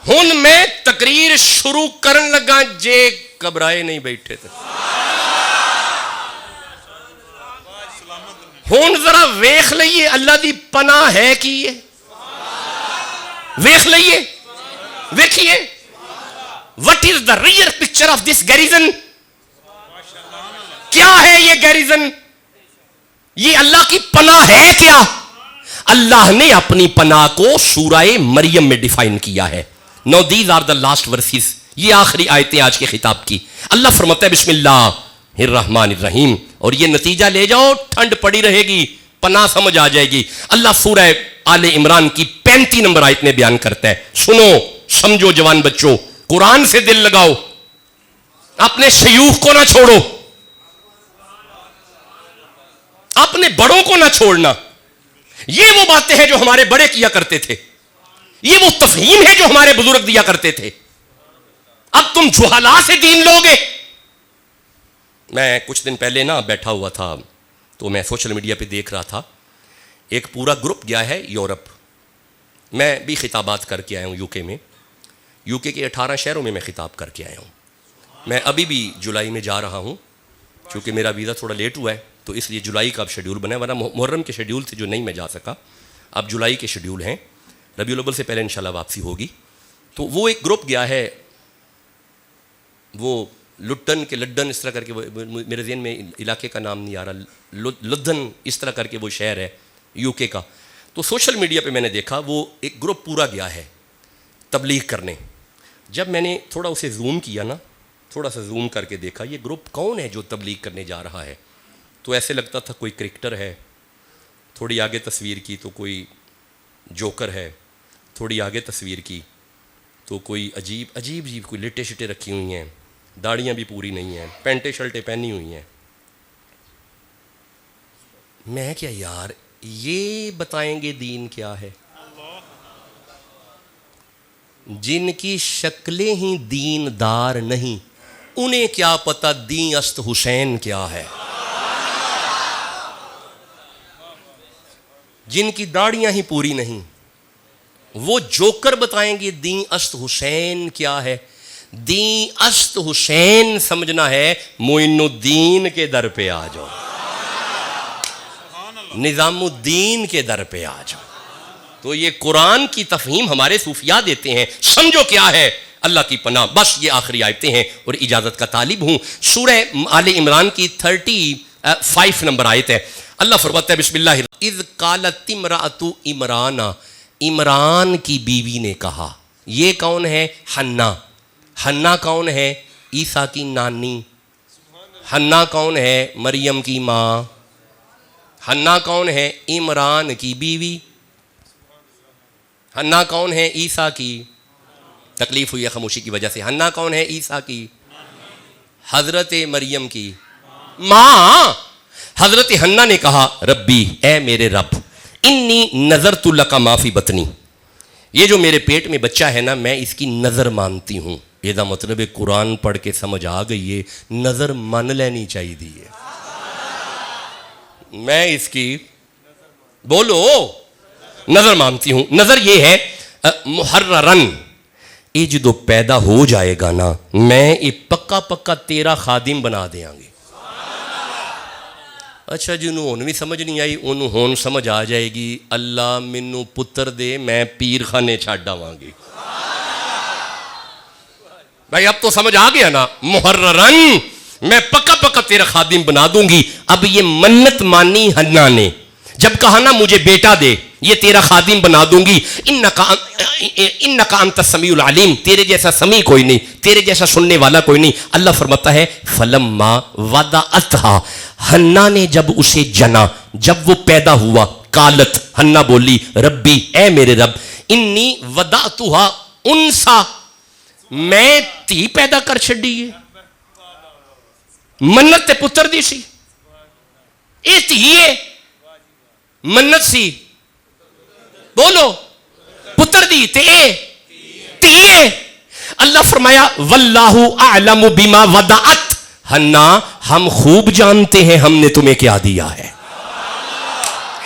ہن میں تقریر شروع کرن لگا, جے گھبرائے نہیں بیٹھے تھے. ہون ذرا ویخ لئیے اللہ دی پناہ ہے کی یہ, ویخ لئیے, ویکھئے what is the real picture of this garrison. کیا ہے یہ گیریزن, یہ اللہ کی پناہ ہے کیا؟ اللہ نے اپنی پناہ کو سورہ مریم میں ڈیفائن کیا ہے. Now these are the last verses, یہ آخری آیتیں آج کے خطاب کی. اللہ فرماتا ہے بسم اللہ الرحمن الرحیم, اور یہ نتیجہ لے جاؤ, ٹھنڈ پڑی رہے گی, پناہ سمجھ آ جائے گی. اللہ سورہ آل عمران کی 35 نمبر آیت میں بیان کرتا ہے. سنو سمجھو جوان بچوں, قرآن سے دل لگاؤ, اپنے شیوخ کو نہ چھوڑو. اپنے بڑوں کو نہ چھوڑنا، یہ وہ باتیں ہیں جو ہمارے بڑے کیا کرتے تھے، یہ وہ تفہیم ہے جو ہمارے بزرگ دیا کرتے تھے۔ اب تم جہلا سے دین لوگے۔ میں کچھ دن پہلے نا بیٹھا ہوا تھا تو میں سوشل میڈیا پہ دیکھ رہا تھا، ایک پورا گروپ گیا ہے یورپ۔ میں بھی خطابات کر کے آیا ہوں یوکے میں، یوکے کے 18 شہروں میں خطاب کر کے آیا ہوں۔ میں ابھی بھی جولائی میں جا رہا ہوں، چونکہ میرا ویزا تھوڑا لیٹ ہوا ہے تو اس لیے جولائی کا اب شیڈیول بنا ہے، ورنہ محرم کے شیڈیول تھے جو نہیں میں جا سکا، اب جولائی کے شیڈیول ہیں، ربیع الاول سے پہلے انشاءاللہ واپسی ہوگی۔ تو وہ ایک گروپ گیا ہے، وہ لٹن کے لڈن اس طرح کر کے، میرے ذہن میں علاقے کا نام نہیں آ رہا، لدن اس طرح کر کے وہ شہر ہے یوکے کا۔ تو سوشل میڈیا پہ میں نے دیکھا وہ ایک گروپ پورا گیا ہے تبلیغ کرنے۔ جب میں نے تھوڑا اسے زوم کیا نا، تھوڑا سا زوم کر کے دیکھا یہ گروپ کون ہے جو تبلیغ کرنے جا رہا ہے، تو ایسے لگتا تھا کوئی کرکٹر ہے، تھوڑی آگے تصویر کی تو کوئی جوکر ہے، تھوڑی آگے تصویر کی تو کوئی عجیب کوئی لٹے شٹے رکھی ہوئی ہیں، داڑیاں بھی پوری نہیں ہیں، پینٹیں شرٹیں پہنی ہوئی ہیں۔ میں کیا یار، یہ بتائیں گے دین کیا ہے؟ جن کی شکلیں ہی دین دار نہیں، انہیں کیا پتہ دین است حسین کیا ہے؟ جن کی داڑیاں ہی پوری نہیں، وہ جوکر بتائیں گے دین است حسین کیا ہے؟ دین است حسین سمجھنا ہے معین الدین کے در پہ آ جاؤ، نظام الدین کے در پہ آ جاؤ۔ تو یہ قرآن کی تفہیم ہمارے صوفیاء دیتے ہیں، سمجھو کیا ہے، اللہ کی پناہ۔ بس یہ آخری آیتیں ہیں اور اجازت کا طالب ہوں۔ سورہ آل عمران کی 35 نمبر آیت ہے، اللہ فرماتا ہے بسم اللہ اذ قالت امرأۃ عمران، عمران کی بیوی نے کہا۔ یہ کون ہے؟ حنا۔ حنا کون ہے؟ عیسیٰ کی نانی۔ حنا کون ہے؟ مریم کی ماں۔ حنا کون ہے؟ عمران کی بیوی۔ حنا کون ہے؟ عیسیٰ کی، تکلیف ہوئی ہے خاموشی کی وجہ سے، حنا کون ہے؟ عیسیٰ کی، حضرت مریم کی ماں۔ حضرت حنا نے کہا ربی، اے میرے رب، انی نذرت لک ما فی بطنی، یہ جو میرے پیٹ میں بچہ ہے نا میں اس کی نظر مانتی ہوں۔ یہ دا مطلب ہے قرآن پڑھ کے سمجھ آ گئی ہے، نظر مان لینی چاہیے، میں اس کی بولو نظر مانتی ہوں۔ نظر یہ ہے محررن، یہ جدو پیدا ہو جائے گا نا میں یہ پکا تیرا خادم بنا دیاں گی۔ اچھا جنہوں ہون بھی سمجھ نہیں آئی انہوں ہون سمجھ آ جائے گی، اللہ منوں پتر دے میں پیر خانے چھاڑ آواں گی۔ بھائی اب تو سمجھ آ گیا نا، محررن میں پکا تیرا خادم بنا دوں گی۔ اب یہ منت مانی حنا نے، جب کہا نا مجھے بیٹا دے، یہ تیرا خادم بنا دوں گی، انکا انت السمیع العلیم، تیرے جیسا سمیع کوئی نہیں، تیرے جیسا سننے والا کوئی نہیں۔ اللہ فرماتا ہے فلما وضعتھا، حنا نے جب اسے جنا، جب وہ پیدا ہوا، قالت، حنا بولی ربی، اے میرے رب، انی وضعتھا انسا، میں تھی پیدا کر چھڈی ہے، منت تے پتر دی سی، اے تھی ہے منت سی، بولو پتر دی تے اے۔ اللہ فرمایا واللہ اعلم بما وضعت، حنا ہم خوب جانتے ہیں ہم نے تمہیں کیا دیا ہے۔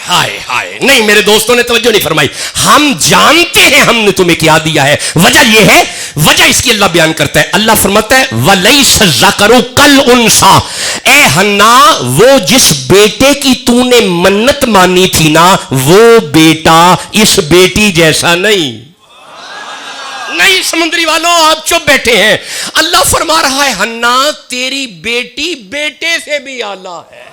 ہائے ہائے، نہیں میرے دوستوں نے توجہ نہیں فرمائی، ہم جانتے ہیں ہم نے تمہیں کیا دیا ہے۔ وجہ یہ ہے، وجہ اس کی اللہ بیان کرتا ہے، اللہ فرماتا ہے وَلَيْسَ الذَّكَرُ كَالْأُنثَىٰ، اے حنا وہ جس بیٹے کی تو نے منت مانی تھی نا وہ بیٹا اس بیٹی جیسا نہیں۔ نہیں سمندری والوں آپ چپ بیٹھے ہیں، اللہ فرما رہا ہے حنا تیری بیٹی بیٹے سے بھی اعلیٰ ہے۔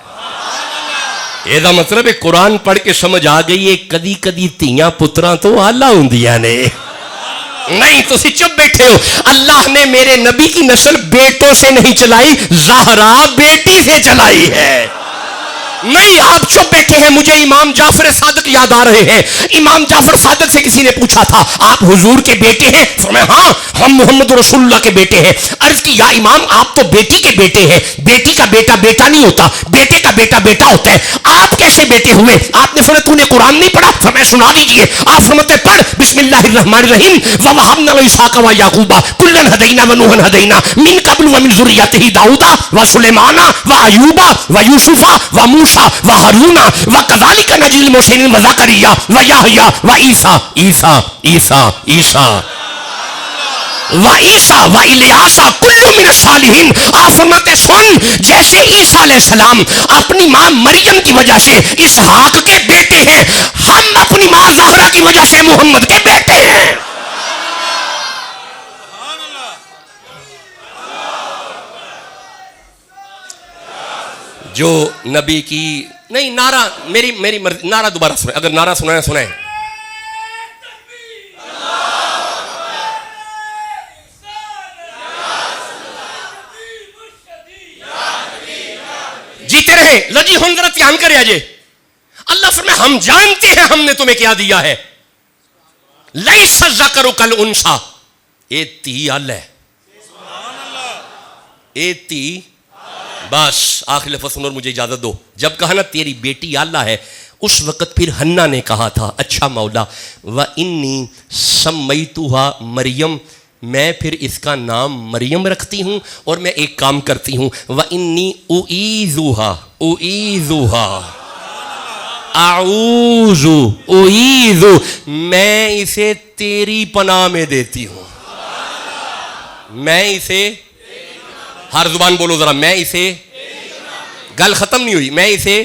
یہ دا مطلب ہے قرآن پڑھ کے سمجھ آ گئی ہے کدی کدی تیاں پتراں تو اعلیٰ ہوندیاں نے۔ نہیں تو چپ بیٹھے ہو، اللہ نے میرے نبی کی نسل بیٹوں سے نہیں چلائی، زہرا بیٹی سے چلائی ہے۔ نہیں آپ چپ بیٹھے ہیں. مجھے امام جعفر صادق یاد آ رہے ہیں. امام جعفر صادق سے کسی نے پوچھا تھا آپ حضور کے بیٹے ہیں؟ فرمایا ہاں ہم محمد رسول اللہ کے بیٹے ہیں. عرض کی یا امام آپ تو بیٹی کے بیٹے ہیں, بیٹی کا بیٹا بیٹا نہیں ہوتا, بیٹے کا بیٹا بیٹا ہوتا ہے, آپ کیسے بیٹے ہوئے؟ آپ نے فرمایا تو نے قرآن نہیں پڑھا؟ فرمایا سنا دیجئے. آپ فرماتے پڑھ بسم اللہ الرحمن الرحیم وَوَهَبْنَا لَهُ إِسْحَاقَ وَيَعْقُوبَ كُلًّا هَدَيْنَا وَنُوحًا هَدَيْنَا مِن قَبْلُ وَمِن ذُرِّيَّتِهِ دَاوُودَ وَسُلَيْمَانَ وَأَيُّوبَ وَيُوسُفَ وَمُوسَى وَهَارُونَ وَكَذَلِكَ نَجْزِي الْمُحْسِنِينَ وَزَكَرِيَّا وَيَحْيَىٰ وَعِيسَىٰ وَعِيسَىٰ وَإِلْيَاسَ كُلٌّ مِّنَ الصَّالِحِينَ. آپ فرماتے سن جیسے عیسیٰ علیہ السلام اپنی ماں مریم کی وجہ سے اسحاق کے بیٹے ہیں, ہم اپنی ماں زہرا کی وجہ سے محمد کے بیٹے ہیں. جو نبی کی نہیں نعرہ میری مرضی, نعرہ دوبارہ سنیں, اگر نعرہ سنائیں سنائیں. جیتے رہیں لجی ہم ذرا دھیان کرے آجے. اللہ فرمائے ہم جانتے ہیں ہم نے تمہیں کیا دیا ہے. لیس الذکر کالانثی, ایتی اللہ ہے, ایتی بس آخری لفظ سن اور مجھے اجازت دو. جب کہا نا تیری بیٹی اللہ ہے, اس وقت پھر حنا نے کہا تھا اچھا مولا وَإِنِّي سَمَّيْتُهَا مریم, میں پھر اس کا نام مریم رکھتی ہوں اور میں ایک کام کرتی ہوں وَإِنِّي أُعِيذُهَا اعوذ میں اسے تیری پناہ میں دیتی ہوں. میں اسے, ہر زبان بولو ذرا, میں اسے, گل ختم نہیں ہوئی, میں اسے.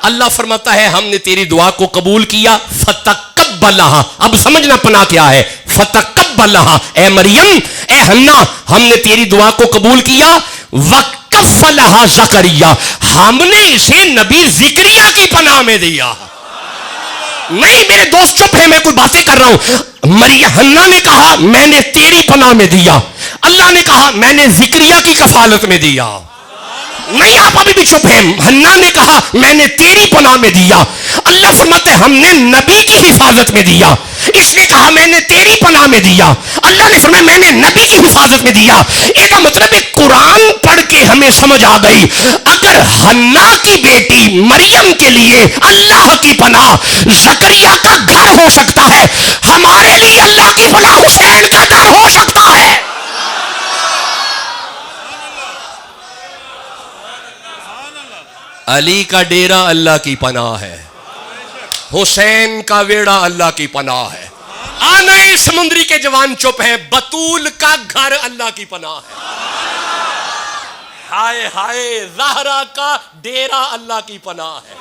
اللہ فرماتا ہے ہم نے تیری دعا کو قبول کیا فتقبلہا. اب سمجھنا پناہ کیا ہے. فتقبلہا, اے مریم اے حنا ہم نے تیری دعا کو قبول کیا. وکفلہا زکریا, ہم نے اسے نبی زکریا کی پناہ میں دیا. نہیں میرے دوست چپ ہے, میں کوئی باتیں کر رہا ہوں. حنا نے کہا میں نے تیری پناہ میں دیا, اللہ نے کہا میں نے زکریا کی کفالت میں دیا. نہیں آپ ابھی بھی چپ ہیں. حنا نے کہا میں نے تیری پناہ میں دیا, اللہ فرماتے ہم نے نبی کی حفاظت میں دیا. اس نے کہا میں نے تیری پناہ میں دیا, اللہ نے فرمایا میں نے نبی کی حفاظت میں دیا. اس کا مطلب ہے قرآن پڑھ کے ہمیں سمجھ آ گئی اگر حنا کی بیٹی مریم کے لیے اللہ کی پناہ زکریا کا گھر ہو سکتا ہے, ہمارے لیے اللہ کی پناہ حسین کا گھر ہو سکتا ہے. علی کا ڈیرا اللہ کی پناہ ہے, حسین کا ویڑا اللہ کی پناہ ہے. آنے سمندری کے جوان چپ ہیں, بطول کا گھر اللہ کی پناہ ہے. ہائے ہائے زہرا کا ڈیرا اللہ کی پناہ ہے.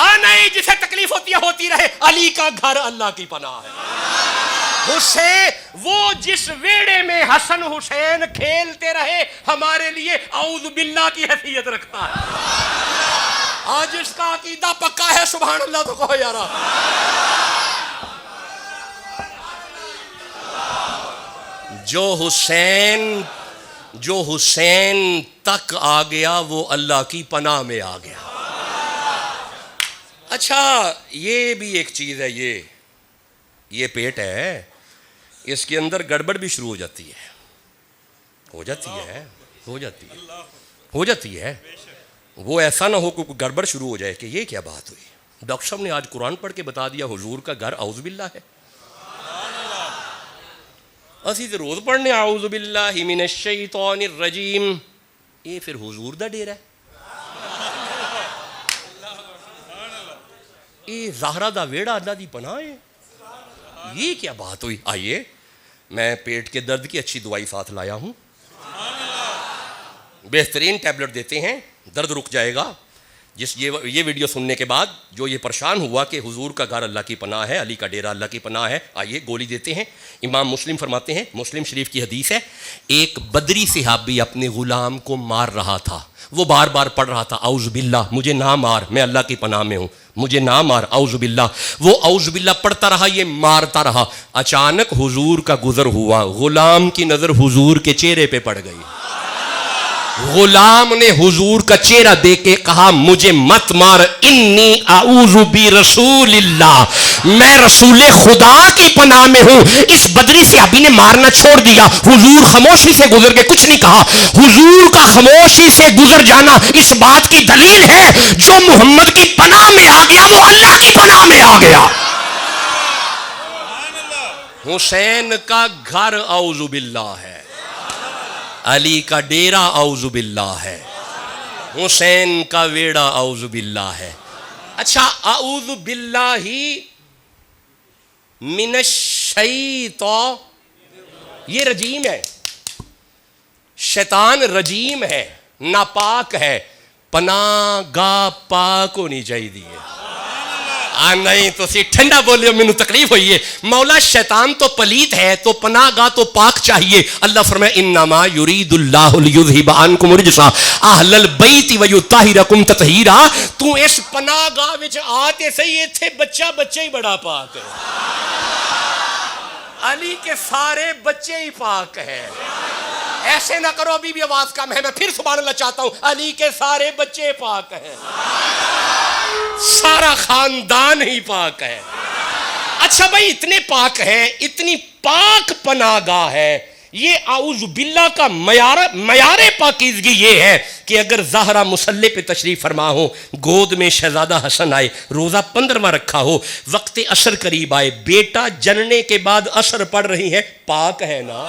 آنے جسے تکلیف ہوتی ہے ہوتی رہے, علی کا گھر اللہ کی پناہ ہے. حسین وہ جس ویڑے میں حسن حسین کھیلتے رہے ہمارے لیے اعوذ باللہ کی حیثیت رکھتا ہے. آج اس کا عقیدہ پکا ہے سبحان اللہ تو کہو یارا. جو حسین تک آ گیا وہ اللہ کی پناہ میں آ گیا. اچھا یہ بھی ایک چیز ہے, یہ پیٹ ہے, اس کے اندر گڑبڑ بھی شروع ہو جاتی ہے. وہ ایسا نہ ہو کہ کوئی گڑبڑ شروع ہو جائے کہ یہ کیا بات ہوئی. ڈاکٹر صاحب نے آج قرآن پڑھ کے بتا دیا حضور کا گھر اعوذ باللہ ہے. اسی تو روز پڑھنے اعوذ باللہ من الشیطان الرجیم, یہ پھر حضور دا ڈیرا ہے. یہ زہرا دا ویڑا اللہ دی پناہ ہے. یہ کیا بات ہوئی. آئیے میں پیٹ کے درد کی اچھی دوائی ساتھ لایا ہوں, بہترین ٹیبلٹ دیتے ہیں, درد رک جائے گا. یہ ویڈیو سننے کے بعد جو یہ پریشان ہوا کہ حضور کا گھر اللہ کی پناہ ہے, علی کا ڈیرا اللہ کی پناہ ہے, آئیے گولی دیتے ہیں. امام مسلم فرماتے ہیں, مسلم شریف کی حدیث ہے, ایک بدری صحابی اپنے غلام کو مار رہا تھا. وہ بار بار پڑھ رہا تھا اعوذ باللہ, مجھے نہ مار, میں اللہ کی پناہ میں ہوں, مجھے نہ مار, اعوذ باللہ. وہ اعوذ باللہ پڑھتا رہا, یہ مارتا رہا. اچانک حضور کا گزر ہوا, غلام کی نظر حضور کے چہرے پہ پڑ گئی. غلام نے حضور کا چہرہ دیکھ کے کہا مجھے مت مار، انی اعوذ برسول اللہ، میں رسول خدا کی پناہ میں ہوں۔ اس بدری صحابی نے مارنا چھوڑ دیا، حضور خاموشی سے گزر کے کچھ نہیں کہا۔ حضور کا خاموشی سے گزر جانا اس بات کی دلیل ہے جو محمد کی پناہ میں آ گیا وہ اللہ کی پناہ میں آ گیا۔ حسین کا گھر اعوذ باللہ ہے، علی کا ڈیرا اعوذ باللہ ہے، حسین کا ویڑا اعوذ باللہ ہے۔ اچھا، اعوذ باللہ من الشیطان، یہ رجیم ہے، شیطان رجیم ہے، ناپاک ہے، پناہ گاہ پاک ہونی چاہیے۔ نہیں تو سی ٹھنڈا بولے، میں تکلیف ہوئی ہے۔ مولا شیطان تو پلیت ہے تو پناہ گاہ تو پاک چاہیے۔ اللہ فرمائے انما یرید اللہ لیذھب عنکم الرجس اہل البیت ویطہرکم تطہیرا۔ تو اس پناہ گاہ وچ آتے صحیح، ایتھے بچہ ہی بڑا پاک ہے۔ علی کے سارے بچے ہی پاک ہیں۔ ایسے نہ کرو، ابھی بھی آواز کم ہے، میں پھر سبحان اللہ چاہتا ہوں۔ علی کے سارے بچے پاک ہیں، سارا خاندان ہی پاک ہے۔ اچھا بھائی، اتنے پاک ہیں، اتنی پاک پناہ گاہ ہے، یہ اعوذ باللہ کا معیار پاکیزگی یہ ہے کہ اگر زہرا مصلی پہ تشریف فرما ہو، گود میں شہزادہ حسن آئے، روزہ 15واں رکھا ہو، وقت عصر قریب آئے، بیٹا جننے کے بعد عصر پڑھ رہی ہے، پاک ہے نا؟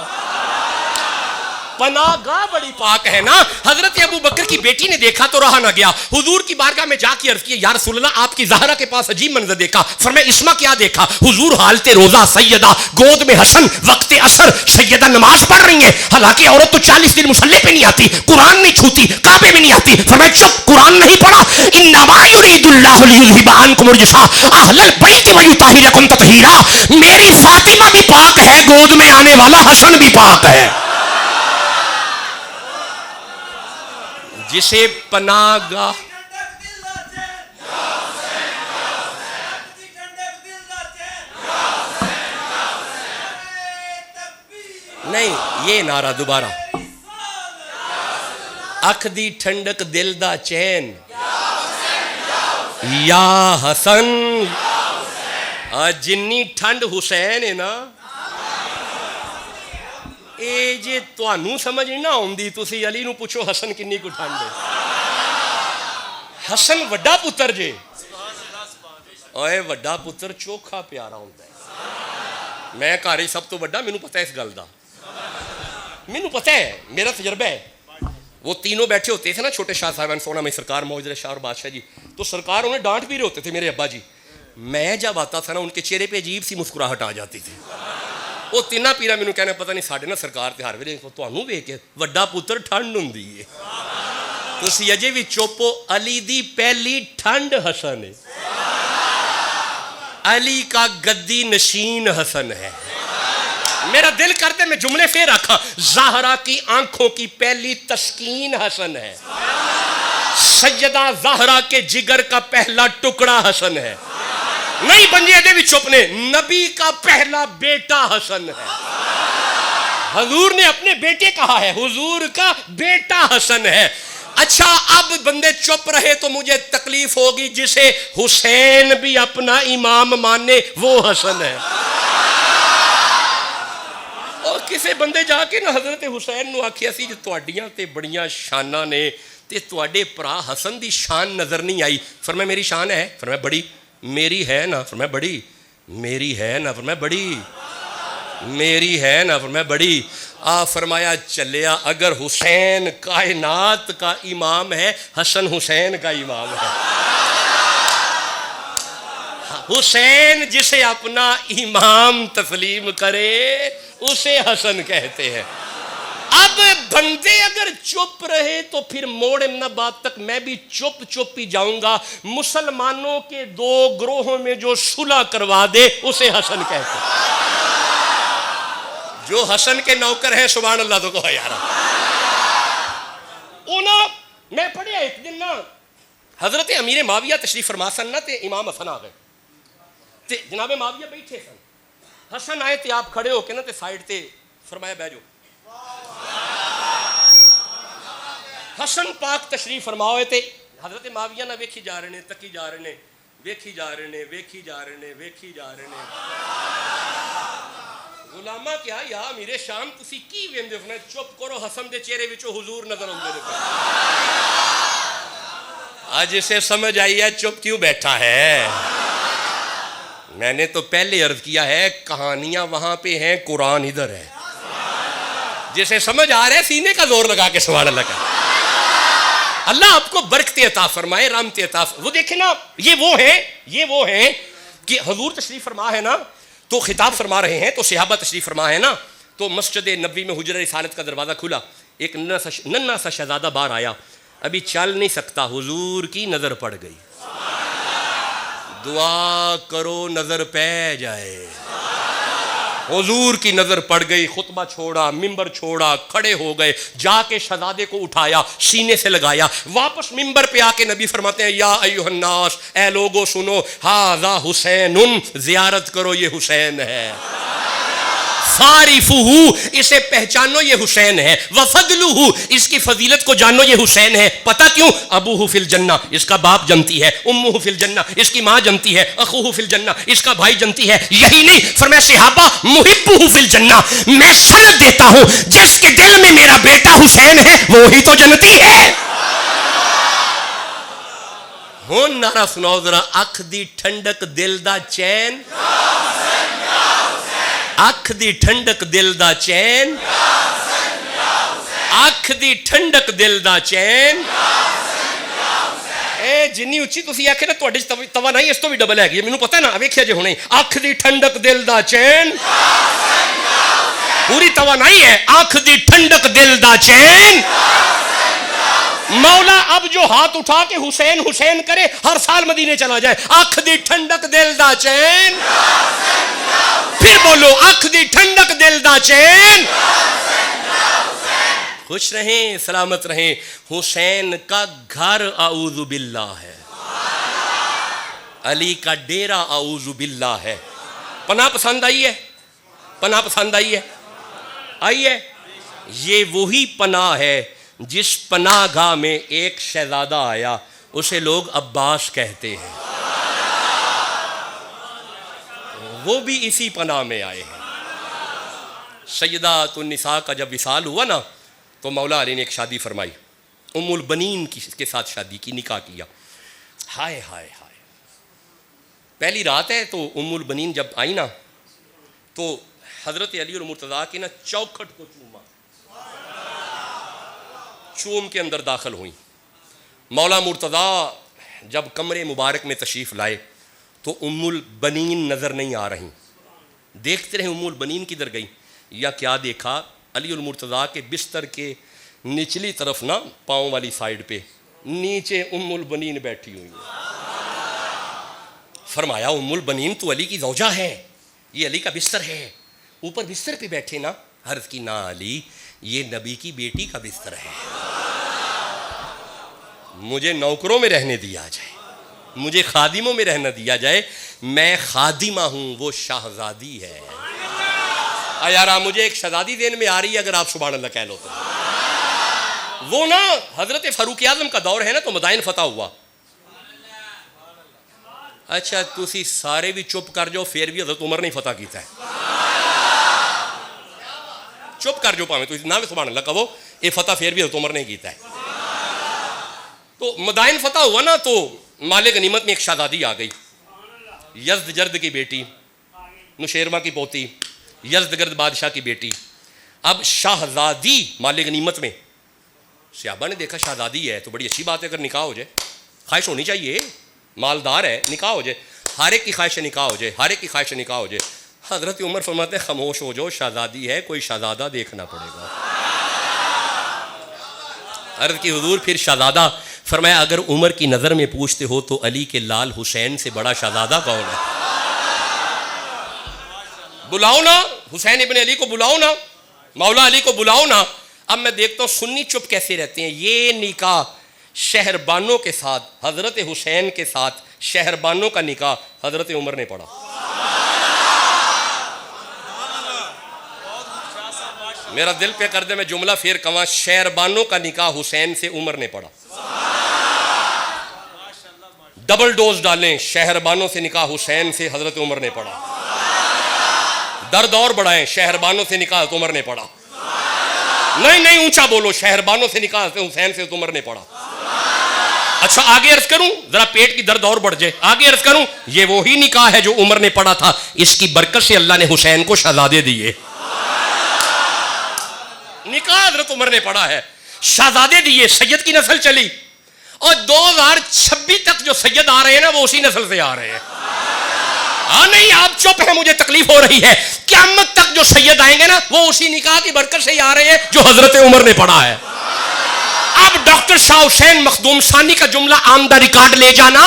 پناہ گاہ بڑی پاک ہے نا؟ حضرت ابو بکر کی بیٹی نے دیکھا تو رہا نہ گیا، حضور کی بارگاہ میں جا کے عرض کیا یا رسول اللہ، آپ کی زہرا کے پاس عجیب منظر دیکھا۔ فرمایا اسما کیا دیکھا؟ حضور حالت روزہ، سیدہ گود میں حسن، وقت عصر، سیدہ نماز پڑھ رہی ہیں، حالانکہ عورت تو 40 دن مصلی پہ نہیں آتی، قرآن نہیں چھوتی، کعبے میں نہیں آتی۔ فرمایا چپ، قرآن نہیں پڑھا؟ انما یرید اللہ لیذھب عنکم الرجس اہل البیت ویطہرکم تطہیرا۔ میری فاطمہ بھی پاک ہے، گود میں آنے والا حسن بھی پاک ہے۔ جسے پناہ گاہ نہیں، یہ نعرہ دوبارہ، اکھ دی ٹھنڈک دل دا چین، یا حسن، جنی ٹھنڈ حسین ہے نا، اے جے توانوں سمجھ نہ آؤندی، تسی علی نو پوچھو حسن کنی کو ٹھنڈ ہے۔ حسن وڈا پتر جے، اوے وڈا پتر چوکھا پیارا ہوندا ہے۔ میں گھر سب تو وڈا، مینوں پتہ ہے اس گل دا، مینوں پتہ ہے، میرا تجربہ ہے۔ وہ تینوں بیٹھے ہوتے تھے نا، چھوٹے شاہ صاحبان، سونا میں سرکار، موجود شاہ اور بادشاہ جی، تو سرکار انہیں ڈانٹ بھی رہے ہوتے تھے میرے ابا جی۔ میں جب آتا تھا نا، ان کے چہرے پہ عجیب سی مسکراہٹ آ جاتی تھی۔ وہ تینہ پیرا مینوں کہنا پتہ نہیں ساڈے نا سرکار تے ہر ویلے تانوں ویکھ کے وڈا پتر ٹھنڈ ہوندی ہے، تسی اجے بھی چپ ہو۔ علی دی پہلی ٹھنڈ حسن ہے، علی کا گدی نشین حسن ہے۔ میرا دل کرتے میں جملے پھر رکھا، زہرا کی آنکھوں کی پہلی تسکین حسن ہے، سیدہ زہرا کے جگر کا پہلا ٹکڑا حسن ہے۔ نہیں بنجے دے بھی چپ نے، نبی کا پہلا بیٹا حسن ہے۔ حضور نے اپنے بیٹے کہا ہے، حضور کا بیٹا حسن ہے۔ اچھا اب بندے چپ رہے تو مجھے تکلیف ہوگی، جسے حسین بھی اپنا امام مانے وہ حسن ہے۔ اور کسے بندے جا کے نا حضرت حسین نو آکھیا سی جو تواڈیاں تے بڑیاں شاناں نے تے تواڈے پرا حسن دی شان نظر نہیں آئی۔ فرمایا میری شان ہے؟ فرمایا بڑی۔ میری ہے نا؟ فرمایا بڑی۔ میری ہے نا؟ فرمایا بڑی۔ میری ہے نا؟ فرمایا بڑی۔ فرمایا چلیا، اگر حسین کائنات کا امام ہے، حسن حسین کا امام ہے۔ حسین جسے اپنا امام تسلیم کرے اسے حسن کہتے ہیں۔ اب بندے اگر چپ رہے تو پھر موڑ امن بات تک میں بھی چپ ہی جاؤں گا۔ مسلمانوں کے دو گروہوں میں جو صلح کروا دے اسے حسن کہتے ہیں۔ جو حسن کے نوکر ہیں سبحان اللہ تو کہو یارا۔ میں پڑھیا ایک دن نا حضرت امیر معاویہ تشریف فرما سن نا تے امام حسن آ گئے تے جناب معاویہ بیٹھے سن، حسن آئے تے آپ کھڑے ہو کے نا تے سائڈ تے فرمایا بیٹھ جاؤ۔ حسن پاک تشریف فرما ہوئے تھے. حضرت معاویہ نہ ویکھی جا رہے نے, تکی جا رہے نے, ویکھی جا رہے نے, ویکھی جا رہے نے, ویکھی جا رہے نے. غلامہ کیا یا میرے شام تسی کی ویندے ہو؟ چپ کرو, حسن دے چہرے وچوں حضور نظر آندے نے. آج اسے سمجھ آئی ہے چپ کیوں بیٹھا ہے. میں نے تو پہلے عرض کیا ہے کہانیاں وہاں پہ ہیں, قرآن ادھر ہے. جسے سمجھ آ رہا ہے سینے کا زور لگا کے سبحان اللہ کا. اللہ آپ کو برکت عطا فرمائے, رحمت عطا فرمائے. وہ دیکھیں نا, یہ وہ ہیں کہ حضور تشریف فرما ہے نا تو خطاب فرما رہے ہیں, تو صحابہ تشریف فرما ہے نا تو مسجد نبوی میں حجرہ رسالت کا دروازہ کھلا. ایک ننھا سا شہزادہ باہر آیا, ابھی چل نہیں سکتا, حضور کی نظر پڑ گئی. دعا کرو نظر پہ جائے. حضور کی نظر پڑ گئی, خطبہ چھوڑا, ممبر چھوڑا, کھڑے ہو گئے, جا کے شہزادے کو اٹھایا, سینے سے لگایا, واپس ممبر پہ آ کے نبی فرماتے ہیں یا ایھا الناس, اے لوگو سنو, ھذا حسین, زیارت کرو یہ حسین ہے. فَعْرِفُوهُ, اسے پہچانو یہ حسین ہے. وَفَضْلُهُ, اس کی فضیلت کو جانو یہ حسین ہے. پتہ کیوں؟ ابوہ فی الجنہ, اس کا باپ جنتی ہے. امہ فی الجنہ, اس کی ماں جنتی ہے. اخوہ فی الجنہ, اس کا بھائی جنتی ہے. یہی نہیں, فرمایا صحابہ محبہ فی الجنہ, میں سند دیتا ہوں جس کے دل میں میرا بیٹا حسین ہے وہی تو جنتی ہے. ہون نعرہ سناؤ ذرا, اکھ دی ٹھنڈک دل دا چین, اکھ دی ٹھنڈک دل دا چین, اکھ دی ٹھنڈک دل دا چین. اے جنی اچھی تسی آکھے نا تواڈے وچ توانائی اس تو بھی ڈبل ہے, مینوں پتہ ہے نا, ویکھیا جے ہونے, اکھ دی ٹھنڈک دل دا چین, پوری توانائی ہے, اکھ دی ٹھنڈک دل دا چین. مولا اب جو ہاتھ اٹھا کے حسین حسین کرے ہر سال مدینے چلا جائے. اکھ دی ٹھنڈک دل دا چین, پھر بولو, اکھ دی ٹھنڈک دل دا چین. خوش رہیں, سلامت رہیں. حسین کا گھر اعوذ باللہ ہے, علی کا ڈیرہ اعوذ باللہ ہے. پناہ پسند آئی ہے, پناہ پسند آئی ہے, آئی ہے. یہ وہی پناہ ہے جس پناہ گاہ میں ایک شہزادہ آیا, اسے لوگ عباس کہتے ہیں, وہ بھی اسی پناہ میں آئے ہیں. سیدات النساء کا جب وصال ہوا نا تو مولا علی نے ایک شادی فرمائی, ام البنین کے ساتھ شادی کی, نکاح کیا. ہائے ہائے ہائے, پہلی رات ہے تو ام البنین جب آئی نا تو حضرت علی اور مرتضیٰ کی نا چوکھٹ کو چوما, چوم کے اندر داخل ہوئیں. مولا مرتضیٰ جب کمرے مبارک میں تشریف لائے تو ام البنین نظر نہیں آ رہیں. دیکھتے رہے ام البنین کدھر گئی, یا کیا دیکھا, علی المرتضیٰ کے بستر کے نچلی طرف نا پاؤں والی سائیڈ پہ نیچے ام البنین بیٹھی ہوئی ہیں. فرمایا ام البنین تو علی کی زوجہ ہے, یہ علی کا بستر ہے. اوپر بستر پہ بیٹھے نا, عرض کی نا علی یہ نبی کی بیٹی کا بستر ہے, مجھے نوکروں میں رہنے دیا جائے, مجھے خادموں میں رہنا دیا جائے. میں خادمہ ہوں, وہ شہزادی ہے. یارا مجھے ایک شہزادی دین میں آ رہی ہے, اگر آپ سبحان اللہ کہہ لو تو. وہ نا حضرت فاروق اعظم کا دور ہے نا تو مدائن فتح ہوا. اچھا تسی سارے بھی چپ کر جاؤ, پھر بھی حضرت عمر نے فتح کیتا ہے. چپ کر جو پاویں تو نہ سبحان اللہ کہو, یہ فتح پھر بھی حضرت عمر نے کیتا ہے. تو مدائن فتح ہوا نا تو مال غنیمت میں ایک شہزادی آ گئی, یزدجرد کی بیٹی, نوشیروہ کی پوتی, یزدگرد بادشاہ کی بیٹی. اب شہزادی مال غنیمت میں, صحابہ نے دیکھا شہزادی ہے تو بڑی اچھی بات ہے, اگر نکاح ہو جائے, خواہش ہونی چاہیے, مالدار ہے, نکاح ہو جائے, ہر ایک کی خواہش نکاح ہو جائے, ہر ایک کی خواہش نکاح ہو جائے. حضرت عمر فرماتے ہیں خاموش ہو جاؤ, شہزادی ہے, کوئی شہزادہ دیکھنا پڑے گا. عرض کی حضور پھر شہزادہ, فرمایا اگر عمر کی نظر میں پوچھتے ہو تو علی کے لال حسین سے بڑا شہزادہ کون ہے؟ بلاؤ نا حسین ابن علی کو, بلاؤ نا مولا علی کو, بلاؤ نا. اب میں دیکھتا ہوں سنی چپ کیسے رہتے ہیں. یہ نکاح شہربانوں کے ساتھ, حضرت حسین کے ساتھ شہربانوں کا نکاح حضرت عمر نے پڑھا. میرا دل پہ کر دے میں جملہ پھر کہاں، شہربانوں کا نکاح حسین سے عمر نے پڑھا. ڈبل ڈوز ڈالیں، شہربانوں سے نکاح حسین سے حضرت عمر نے پڑھا. درد اور بڑھائیں، شہربانوں سے نکاح حضرت عمر نے پڑھا. نہیں اونچا بولو، شہربانوں سے نکاح حضرت حسین سے عمر نے پڑھا. اچھا آگے عرض کروں، ذرا پیٹ کی درد اور بڑھ جائے، آگے عرض کروں، یہ وہی نکاح ہے جو عمر نے پڑھا تھا. اس کی برکت سے اللہ نے حسین کو شہزادے دیے. نکاح حضرت عمر نے پڑھا ہے، شہزادے دیے، سید کی نسل چلی. اور 2026 تک جو سید آ رہے ہیں نا وہ اسی نسل سے آ رہے ہیں. ہاں نہیں آپ چپ ہیں، مجھے تکلیف ہو رہی ہے. قیامت تک جو سید آئیں گے نا وہ اسی نکاح کی برکت سے ہی آ رہے ہیں جو حضرت عمر نے پڑھا ہے. اب ڈاکٹر شاہ حسین مخدوم ثانی کا جملہ آمدہ ریکارڈ لے جانا،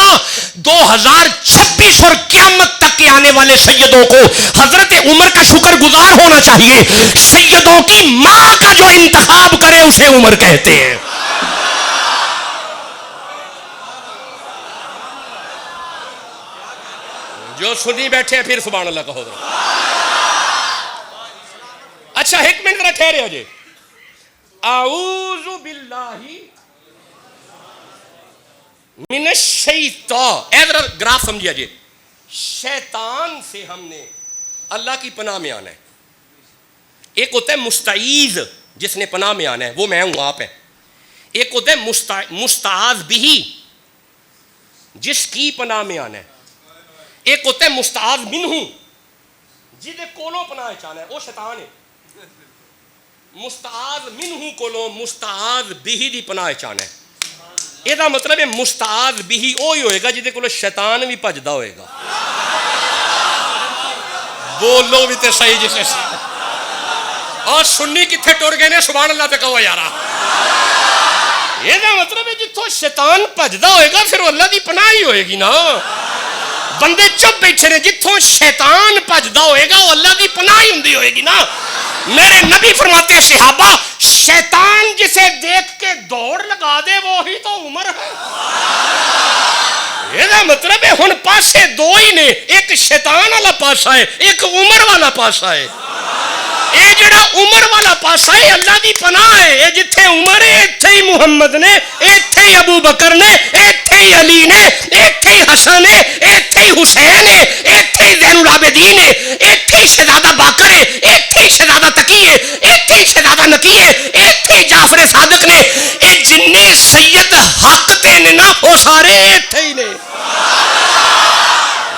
2026 اور قیامت تک کے آنے والے سیدوں کو حضرت عمر کا شکر گزار ہونا چاہیے. سیدوں کی ماں کا جو انتخاب کرے اسے عمر کہتے ہیں. جو سنی بیٹھے ہیں پھر سبحان اللہ کہو. اچھا ایک منٹ ذرا ٹھہرے ہو جی. اعوذ باللہ من الشیطان، اے ذرا گراف سمجھیا جی. شیطان سے ہم نے اللہ کی پناہ میں آنا ہے. ایک ہوتا ہے مستعیذ جس نے پناہ میں آنا ہے، وہ میں ہوں آپ ہیں. ایک ہوتا ہے مستعاذ بھی جس کی پناہ میں آنا ہے. ایک ہوتا ہے مستعاذ منہ جہدے کولوں پناہ چاہنا ہے، وہ شیطان ہے. مستعاذ منہ کولوں مستعاذ بھی دی پناہ چاہنا ہے. یہ مطلب ہے مستعاذ بھی وہی ہوئے گا جہدے کولوں شیطان بھی بھجدا ہوئے گا. بولو بھی تے صحیح جسے. اور سنی کتنے ٹر گئے نے سبحان اللہ تے کہو یارا. یہ مطلب ہے جتوں شیطان بھجدا ہوئے گا پھر اللہ دی پناہ ہی ہوئے گی نا. بندے چپ بیٹھے نے، جتوں شیطان بھجدا ہوئے گا وہ اللہ دی پناہ ہی ہوندی ہوئے گی نا. میرے نبی فرماتے ہیں صحابہ، شیطان جسے دیکھ کے دوڑ لگا دے وہی تو عمر ہے. یہ مطلب ہے ہن پاسے دو ہی نے، ایک شیطان والا پاسا ہے، ایک عمر والا پاسا ہے. یہ جڑا عمر والا پاسا ہے اللہ دی پناہ ہے. یہ جتھے عمر ہے ایتھے ہی محمد نے، ایتھے ہی ابو بکر نے، ایتھے ہی علی نے، ایتھے ہی حسن ہے، ایتھے ہی حسین ہے، ایتھے ہی زین العابدین ہے، ایتھے ہی شہزادہ باقر ہے، ایتھے ہی شہزادہ تقی ہے، ایتھے ہی شہزادہ نقی ہے، ایتھے ہی جعفر صادق نے. اے جننے سید حق تے نے نا وہ سارے ایتھے ہی نے.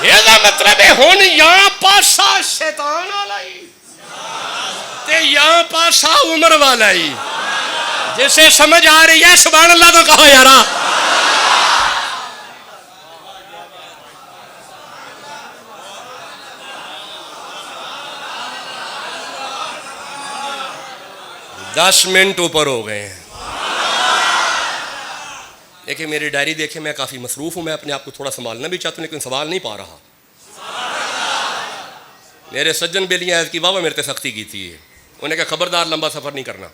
یہ مطلب ہے ہن یہاں پاسا شیطان والا ہی تے یہاں پاسا عمر والا ہی. جسے سمجھ آ رہی ہے سبحان اللہ تو کہو یارا. دس منٹ اوپر ہو گئے ہیں. دیکھیں میری ڈائری دیکھیں، میں کافی مصروف ہوں، میں اپنے آپ کو تھوڑا سنبھالنا بھی چاہتا ہوں لیکن سنبھال نہیں پا رہا. میرے سجن بیلی عید کی بابا میرے تے سختی کی تھی، انہیں کہا خبردار لمبا سفر نہیں کرنا.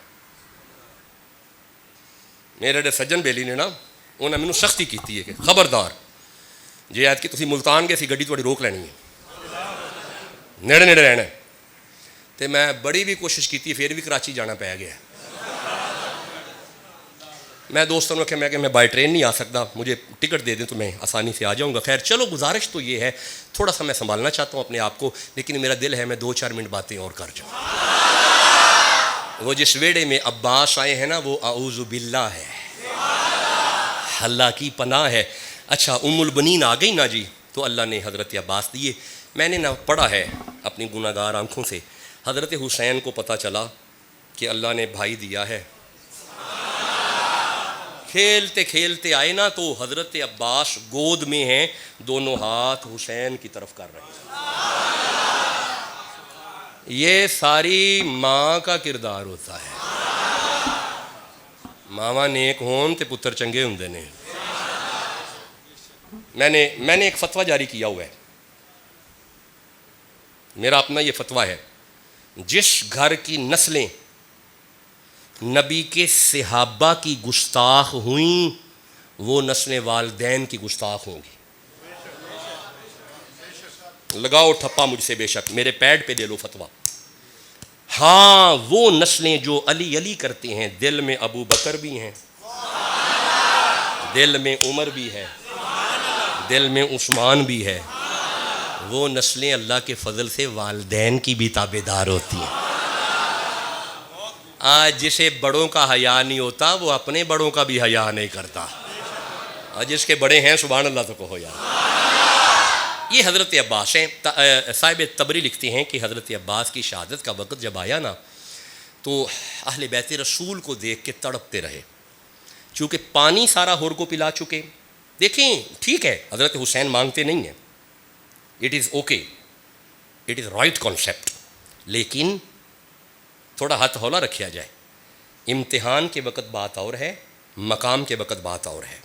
میرے سجن بیلی نے نا انہیں مینوں سختی کی ہے کہ خبردار جی عید کی تسی ملتان گئے سی گڈی تھوڑی روک لینی ہے، نیڑے نیڑے رہنا ہے. تو میں بڑی بھی کوشش کی تھی پھر بھی کراچی جانا پہ گیا. میں دوستوں نے کہا میں بائی ٹرین نہیں آ سکتا، مجھے ٹکٹ دے دیں تو میں آسانی سے آ جاؤں گا. خیر چلو گزارش تو یہ ہے تھوڑا سا میں سنبھالنا چاہتا ہوں اپنے آپ کو، لیکن میرا دل ہے میں 2-4 منٹ باتیں اور کر جاؤں. وہ جس ویڑے میں عباس آئے ہیں نا وہ اعوذ باللہ ہے، اللہ کی پناہ ہے. اچھا ام البنین آ گئی نا جی تو اللہ نے حضرت عباس دیے. میں نے نہ پڑھا ہے اپنی گناہ گار آنکھوں سے، حضرت حسین کو پتہ چلا کہ اللہ نے بھائی دیا ہے. کھیلتے کھیلتے آئے نا تو حضرت عباس گود میں ہیں، دونوں ہاتھ حسین کی طرف کر رہے ہیں. یہ ساری ماں کا کردار ہوتا ہے. ماواں نیک ہون تے پتر چنگے ہوندے نے. میں نے ایک فتویٰ جاری کیا ہوا ہے، میرا اپنا یہ فتویٰ ہے، جس گھر کی نسلیں نبی کے صحابہ کی گستاخ ہوئیں وہ نسلیں والدین کی گستاخ ہوں گی. لگاؤ ٹھپا مجھ سے بے شک، میرے پیڈ پہ دے لو فتویٰ. ہاں وہ نسلیں جو علی علی کرتے ہیں، دل میں ابو بکر بھی ہیں، دل میں عمر بھی ہے، دل میں عثمان بھی ہے، وہ نسلیں اللہ کے فضل سے والدین کی بھی تابعدار ہوتی ہیں۔ آج جسے بڑوں کا حیا نہیں ہوتا وہ اپنے بڑوں کا بھی حیا نہیں کرتا، اور جس کے بڑے ہیں سبحان اللہ تو کہو یار۔ یہ حضرت عباس ہیں۔ صاحب تبری لکھتے ہیں کہ حضرت عباس کی شہادت کا وقت جب آیا نا تو اہل بیت رسول کو دیکھ کے تڑپتے رہے، چونکہ پانی سارا ہور کو پلا چکے۔ دیکھیں ٹھیک ہے حضرت حسین مانگتے نہیں ہیں، it is okay, it is right concept, لیکن تھوڑا ہاتھ ہولا رکھا جائے۔ امتحان کے وقت بات اور ہے، مقام کے وقت بات اور ہے۔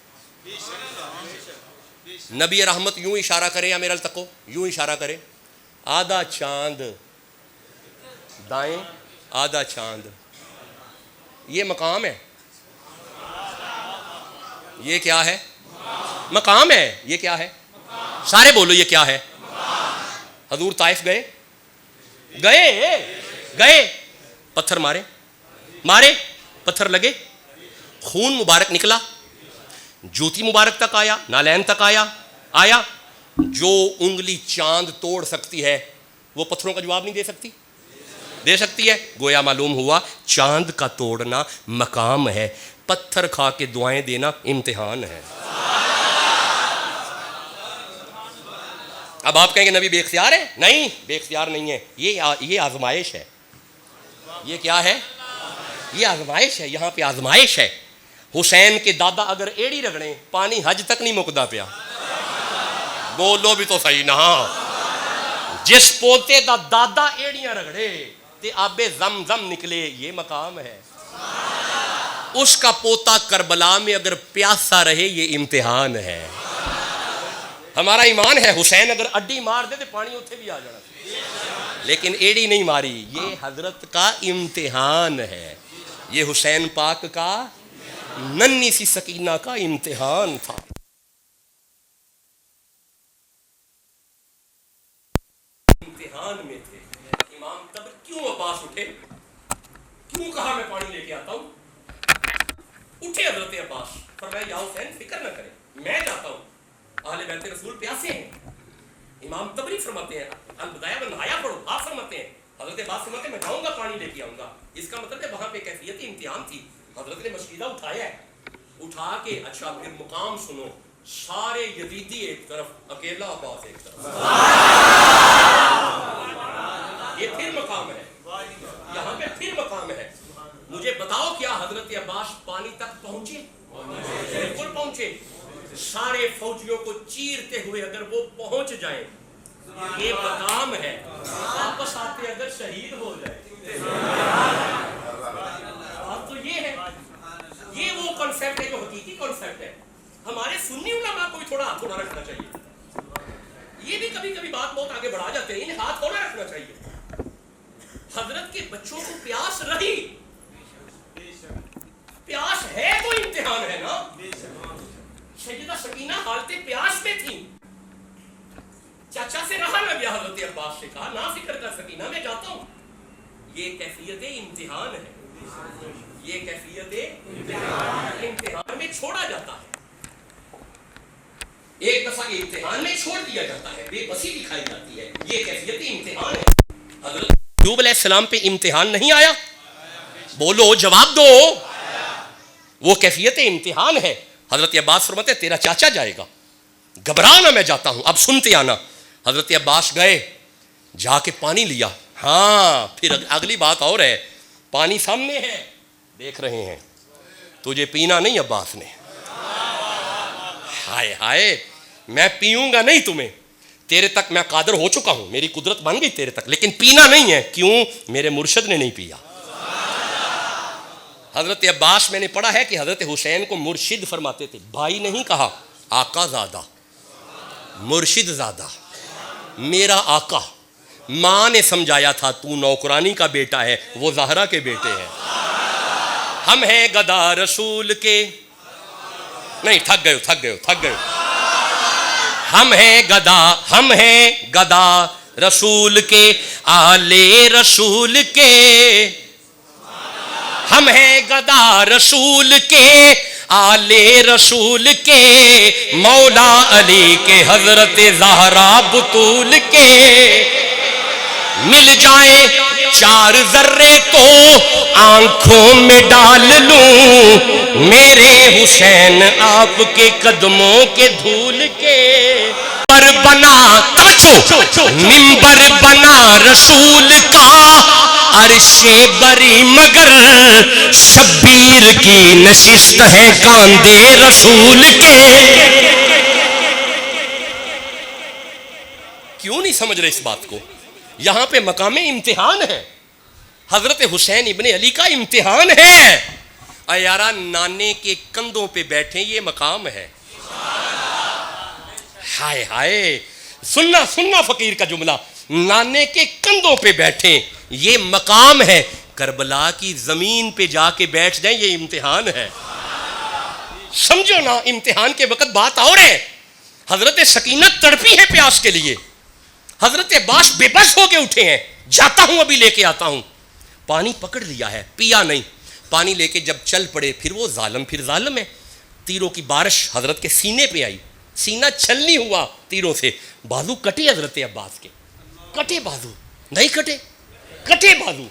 نبی رحمت یوں اشارہ کرے، یا میرا التقو یوں اشارہ کرے، آدھا چاند دائیں آدھا چاند، یہ مقام ہے، یہ کیا ہے؟ مقام ہے۔ یہ کیا ہے؟ سارے بولو یہ کیا ہے؟ حضور طائف گئے گئے پتھر مارے پتھر لگے، خون مبارک نکلا، جوتی مبارک تک آیا، نالین تک آیا۔ جو انگلی چاند توڑ سکتی ہے وہ پتھروں کا جواب نہیں دے سکتی ہے۔ گویا معلوم ہوا چاند کا توڑنا مقام ہے، پتھر کھا کے دعائیں دینا امتحان ہے۔ اب آپ کہیں گے نبی بے اختیار ہے؟ نہیں، بے اختیار نہیں ہے، یہ آزمائش ہے۔ یہ کیا ہے؟ یہ آزمائش ہے، یہاں پہ آزمائش ہے۔ حسین کے دادا اگر ایڑی رگڑیں پانی حج تک نہیں مکدا پیا، بولو بھی تو صحیح نہ۔ جس پوتے دا دادا ایڑیاں رگڑے تے آب زمزم نکلے، یہ مقام ہے۔ اس کا پوتا کربلا میں اگر پیاسا رہے، یہ امتحان ہے۔ ہمارا ایمان ہے حسین اگر اڈی مار دے تو پانی اتنے بھی آ جانا، لیکن ایڑی نہیں ماری، یہ حضرت کا امتحان ہے۔ یہ حسین پاک کا ننھی سی سکینہ کا امتحان تھا۔ امتحان میں تھے امام تب کیوں عباس اٹھے؟ کیوں کہا میں پانی لے کے آتا ہوں؟ اٹھے حضرت عباس، فرمایا یا حسین فکر نہ کریں، میں جاتا ہوں، اہل بیت رسول پیاسے ہیں۔ امام تبری فرماتے ہیں، البدایہ والنہایہ پڑھو، آپ فرماتے ہیں حضرت عباس فرماتے ہیں میں جاؤں گا پانی لے کے آؤں گا۔ اس کا مطلب ہے وہاں پہ کیفیت امتحان تھی۔ حضرت نے مشکیدہ اٹھایا ہے، اٹھا کے اچھا پھر مقام سنو، سارے یزیدی ایک طرف، اکیلا عباس ایک طرف، یہ پھر مقام ہے، یہاں پہ پھر مقام ہے۔ مجھے بتاؤ کیا حضرت عباس پانی تک پہنچے؟ بالکل پہنچے۔ سارے فوجیوں کو چیرتے ہوئے اگر وہ پہنچ جائیں، یہ مقام ہے۔ واپس آتے اگر شہید ہو جائے، بات تو یہ ہے۔ یہ وہ کنسیپٹ ہے جو حقیقی کنسیپٹ ہے۔ ہمارے سنی علماء کو بھی تھوڑا ہاتھ ہونا رکھنا چاہیے۔ یہ بھی کبھی کبھی بات بہت آگے بڑھا جاتے ہیں، انہیں ہاتھ ہونا رکھنا چاہیے۔ حضرت کے بچوں کو پیاس رہی، پیاس ہے تو امتحان ہے نا۔ سیدہ سکینہ حالت پیاس میں تھی، چاچا سے رہا نہ گیا، حضرت عباس سے کہا نہ فکر کر سکینہ میں جاتا ہوں۔ یہ کیفیت امتحان ہے، یہ کیفیت امتحان میں چھوڑا جاتا ہے۔ ایک دفعہ یہ امتحان میں چھوڑ دیا جاتا ہے، بے بسی دکھائی جاتی ہے، یہ کیفیت امتحان ہے۔ حضرت ایوب علیہ السلام پہ امتحان نہیں آیا؟ بولو جواب دو، وہ کیفیت امتحان ہے۔ حضرت عباس فرماتے ہیں تیرا چاچا جائے گا، گھبرانا میں جاتا ہوں، اب سنتے آنا۔ حضرت عباس گئے، جا کے پانی لیا۔ ہاں پھر اگلی بات اور ہے، پانی سامنے ہے، دیکھ رہے ہیں، تجھے پینا نہیں عباس نے۔ ہائے ہائے، میں پیوں گا نہیں تمہیں، تیرے تک میں قادر ہو چکا ہوں، میری قدرت بن گئی تیرے تک، لیکن پینا نہیں ہے۔ کیوں؟ میرے مرشد نے نہیں پیا۔ حضرت عباس میں نے پڑھا ہے کہ حضرت حسین کو مرشد فرماتے تھے، بھائی نہیں کہا، آقا زادہ، مرشد زادہ، میرا آقا۔ ماں نے سمجھایا تھا تو نوکرانی کا بیٹا ہے، وہ زہرا کے بیٹے ہیں۔ ہم ہیں گدا رسول کے، نہیں تھک گئے۔ ہم ہیں گدا رسول کے آلے رسول کے، ہم ہیں گدا رسول کے آلے رسول کے، مولا علی کے حضرت زہرا بطول کے، مل جائیں چار ذرے تو آنکھوں میں ڈال لوں، میرے حسین آپ کے قدموں کے دھول کے، بنا منبر بنا رسول کا، عرش بری مگر شبیر کی نشست ہے کاندھے رسول کے۔ کیوں نہیں سمجھ رہے اس بات کو؟ یہاں پہ مقام امتحان ہے، حضرت حسین ابن علی کا امتحان ہے۔ اے یارا، نانے کے کندھوں پہ بیٹھیں، یہ مقام ہے۔ ہائے ہائے، سننا فقیر کا جملہ، نانے کے کندھوں پہ بیٹھیں یہ مقام ہے، کربلا کی زمین پہ جا کے بیٹھ جائیں یہ امتحان ہے۔ سمجھو نا، امتحان کے وقت بات اور ہے۔ حضرت سکینہ تڑپی ہے پیاس کے لیے، حضرت عباس بے بس ہو کے اٹھے ہیں، جاتا ہوں ابھی لے کے آتا ہوں۔ پانی پکڑ لیا ہے، پیا نہیں، پانی لے کے جب چل پڑے، پھر وہ ظالم ہے۔ تیروں کی بارش حضرت کے سینے پہ آئی، سینہ چھلنی ہوا تیروں سے، بازو کٹے حضرت عباس کے، کٹے بازو، نہیں کٹے بازو،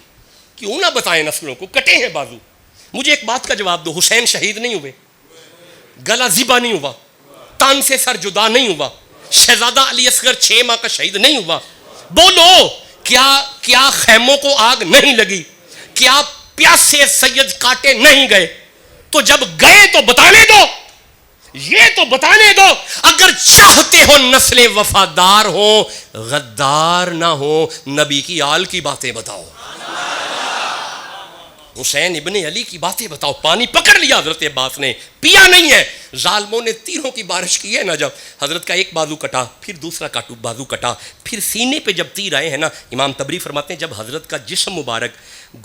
کیوں نہ بتائیں نسلوں کو، کٹے ہیں بازو۔ مجھے ایک بات کا جواب دو، حسین شہید نہیں ہوئے، گلا ذبح نہیں ہوا، تان سے سر جدا نہیں ہوا، شہزادہ علی اصغر 6 ماہ کا شہید نہیں ہوا؟ بولو، کیا خیموں کو آگ نہیں لگی؟ کیا پیاسے سید کاٹے نہیں گئے؟ تو جب گئے تو بتانے دو، یہ تو بتانے دو۔ اگر چاہتے ہو نسلیں وفادار ہوں، غدار نہ ہو، نبی کی آل کی باتیں بتاؤ، حسین ابن علی کی باتیں بتاؤ۔ پانی پکڑ لیا حضرت عباس نے، پیا نہیں ہے۔ ظالموں نے تیروں کی بارش کی ہے نا، جب حضرت کا ایک بازو کٹا، پھر دوسرا بازو کٹا، پھر سینے پہ جب تیر آئے ہیں نا، امام تبری فرماتے ہیں جب حضرت کا جسم مبارک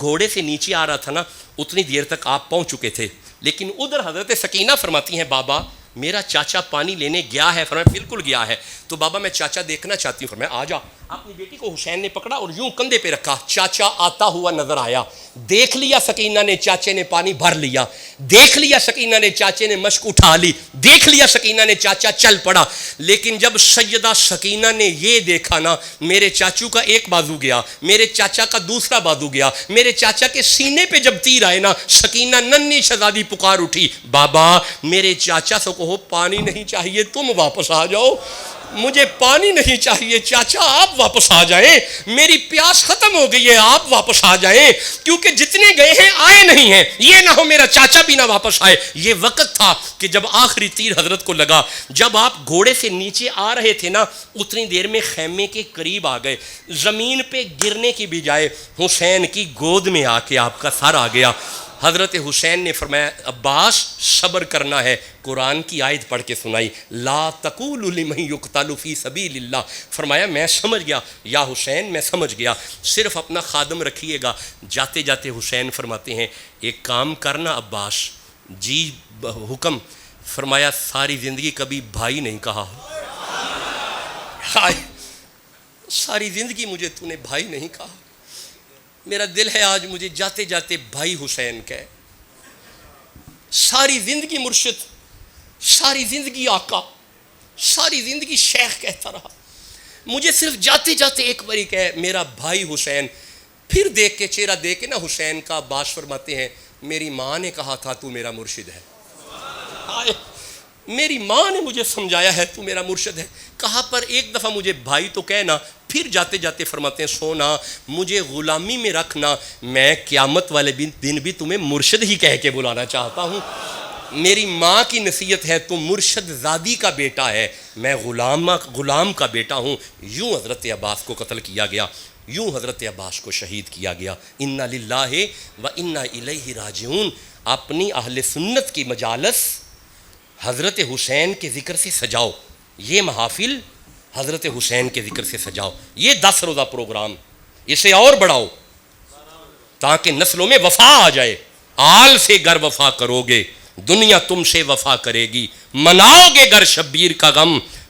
گھوڑے سے نیچے آ رہا تھا نا، اتنی دیر تک آپ پہنچ چکے تھے، لیکن ادھر حضرت سکینہ فرماتی ہیں بابا میرا چاچا پانی لینے گیا ہے۔ فرمایا بالکل گیا ہے، تو بابا میں چاچا دیکھنا چاہتی ہوں۔ فرمایا آ جا۔ اپنی بیٹی کو حسین نے پکڑا اور یوں کندھے پہ رکھا، چاچا آتا ہوا نظر آیا، دیکھ لیا سکینہ نے چاچے نے پانی بھر لیا، دیکھ لیا سکینہ نے چاچے نے مشک اٹھا لی، دیکھ لیا سکینہ نے چاچا چل پڑا۔ لیکن جب سیدہ سکینہ نے یہ دیکھا نا، میرے چاچو کا ایک بازو گیا، میرے چاچا کا دوسرا بازو گیا، میرے چاچا کے سینے پہ جب تیر آئے نا، سکینہ ننھی شہزادی پکار اٹھی، بابا میرے چاچا سے کہو پانی نہیں چاہیے، تم واپس آ جاؤ، مجھے پانی نہیں چاہیے، چاچا آپ واپس آ جائیں، میری پیاس ختم ہو گئی ہے، آپ واپس آ جائیں، کیونکہ جتنے گئے ہیں آئے نہیں ہیں، یہ نہ ہو میرا چاچا بھی نہ واپس آئے۔ یہ وقت تھا کہ جب آخری تیر حضرت کو لگا، جب آپ گھوڑے سے نیچے آ رہے تھے نا، اتنی دیر میں خیمے کے قریب آ گئے، زمین پہ گرنے کی بجائے حسین کی گود میں آ کے آپ کا سر آ گیا۔ حضرت حسین نے فرمایا عباس صبر کرنا ہے، قرآن کی آیت پڑھ کے سنائی، لا تقولوا لمن یقتل فی سبیل اللہ۔ فرمایا میں سمجھ گیا یا حسین، میں سمجھ گیا، صرف اپنا خادم رکھیے گا۔ جاتے جاتے حسین فرماتے ہیں ایک کام کرنا عباس، جی حکم۔ فرمایا ساری زندگی کبھی بھائی نہیں کہا، ہائے ساری زندگی مجھے تو نے بھائی نہیں کہا، میرا دل ہے آج مجھے جاتے جاتے بھائی حسین کہے۔ ساری زندگی مرشد، ساری زندگی آقا، ساری زندگی شیخ کہتا رہا، مجھے صرف جاتے جاتے ایک باری کہے میرا بھائی حسین۔ پھر دیکھ کے چہرہ دیکھ کے نا حسین کا عباس فرماتے ہیں میری ماں نے کہا تھا تو میرا مرشد ہے، میری ماں نے مجھے سمجھایا ہے تو میرا مرشد ہے، کہا پر ایک دفعہ مجھے بھائی تو کہنا۔ پھر جاتے جاتے فرماتے ہیں سونا مجھے غلامی میں رکھنا، میں قیامت والے دن بھی تمہیں مرشد ہی کہہ کے بلانا چاہتا ہوں۔ میری ماں کی نصیحت ہے تو مرشد زادی کا بیٹا ہے، میں غلام کا بیٹا ہوں۔ یوں حضرت عباس کو قتل کیا گیا، یوں حضرت عباس کو شہید کیا گیا۔ انا للہ و انا الیہ راجعون۔ اپنی اہل سنت کی مجالس حضرت حسین کے ذکر سے سجاؤ، یہ محافل حضرت حسین کے ذکر سے سجاؤ، یہ 10 روزہ پروگرام اسے اور بڑھاؤ تاکہ نسلوں میں وفا آ جائے۔ آل سے گر وفا کرو گے دنیا تم سے وفا کرے گی، مناؤ گے گر شبیر کا غم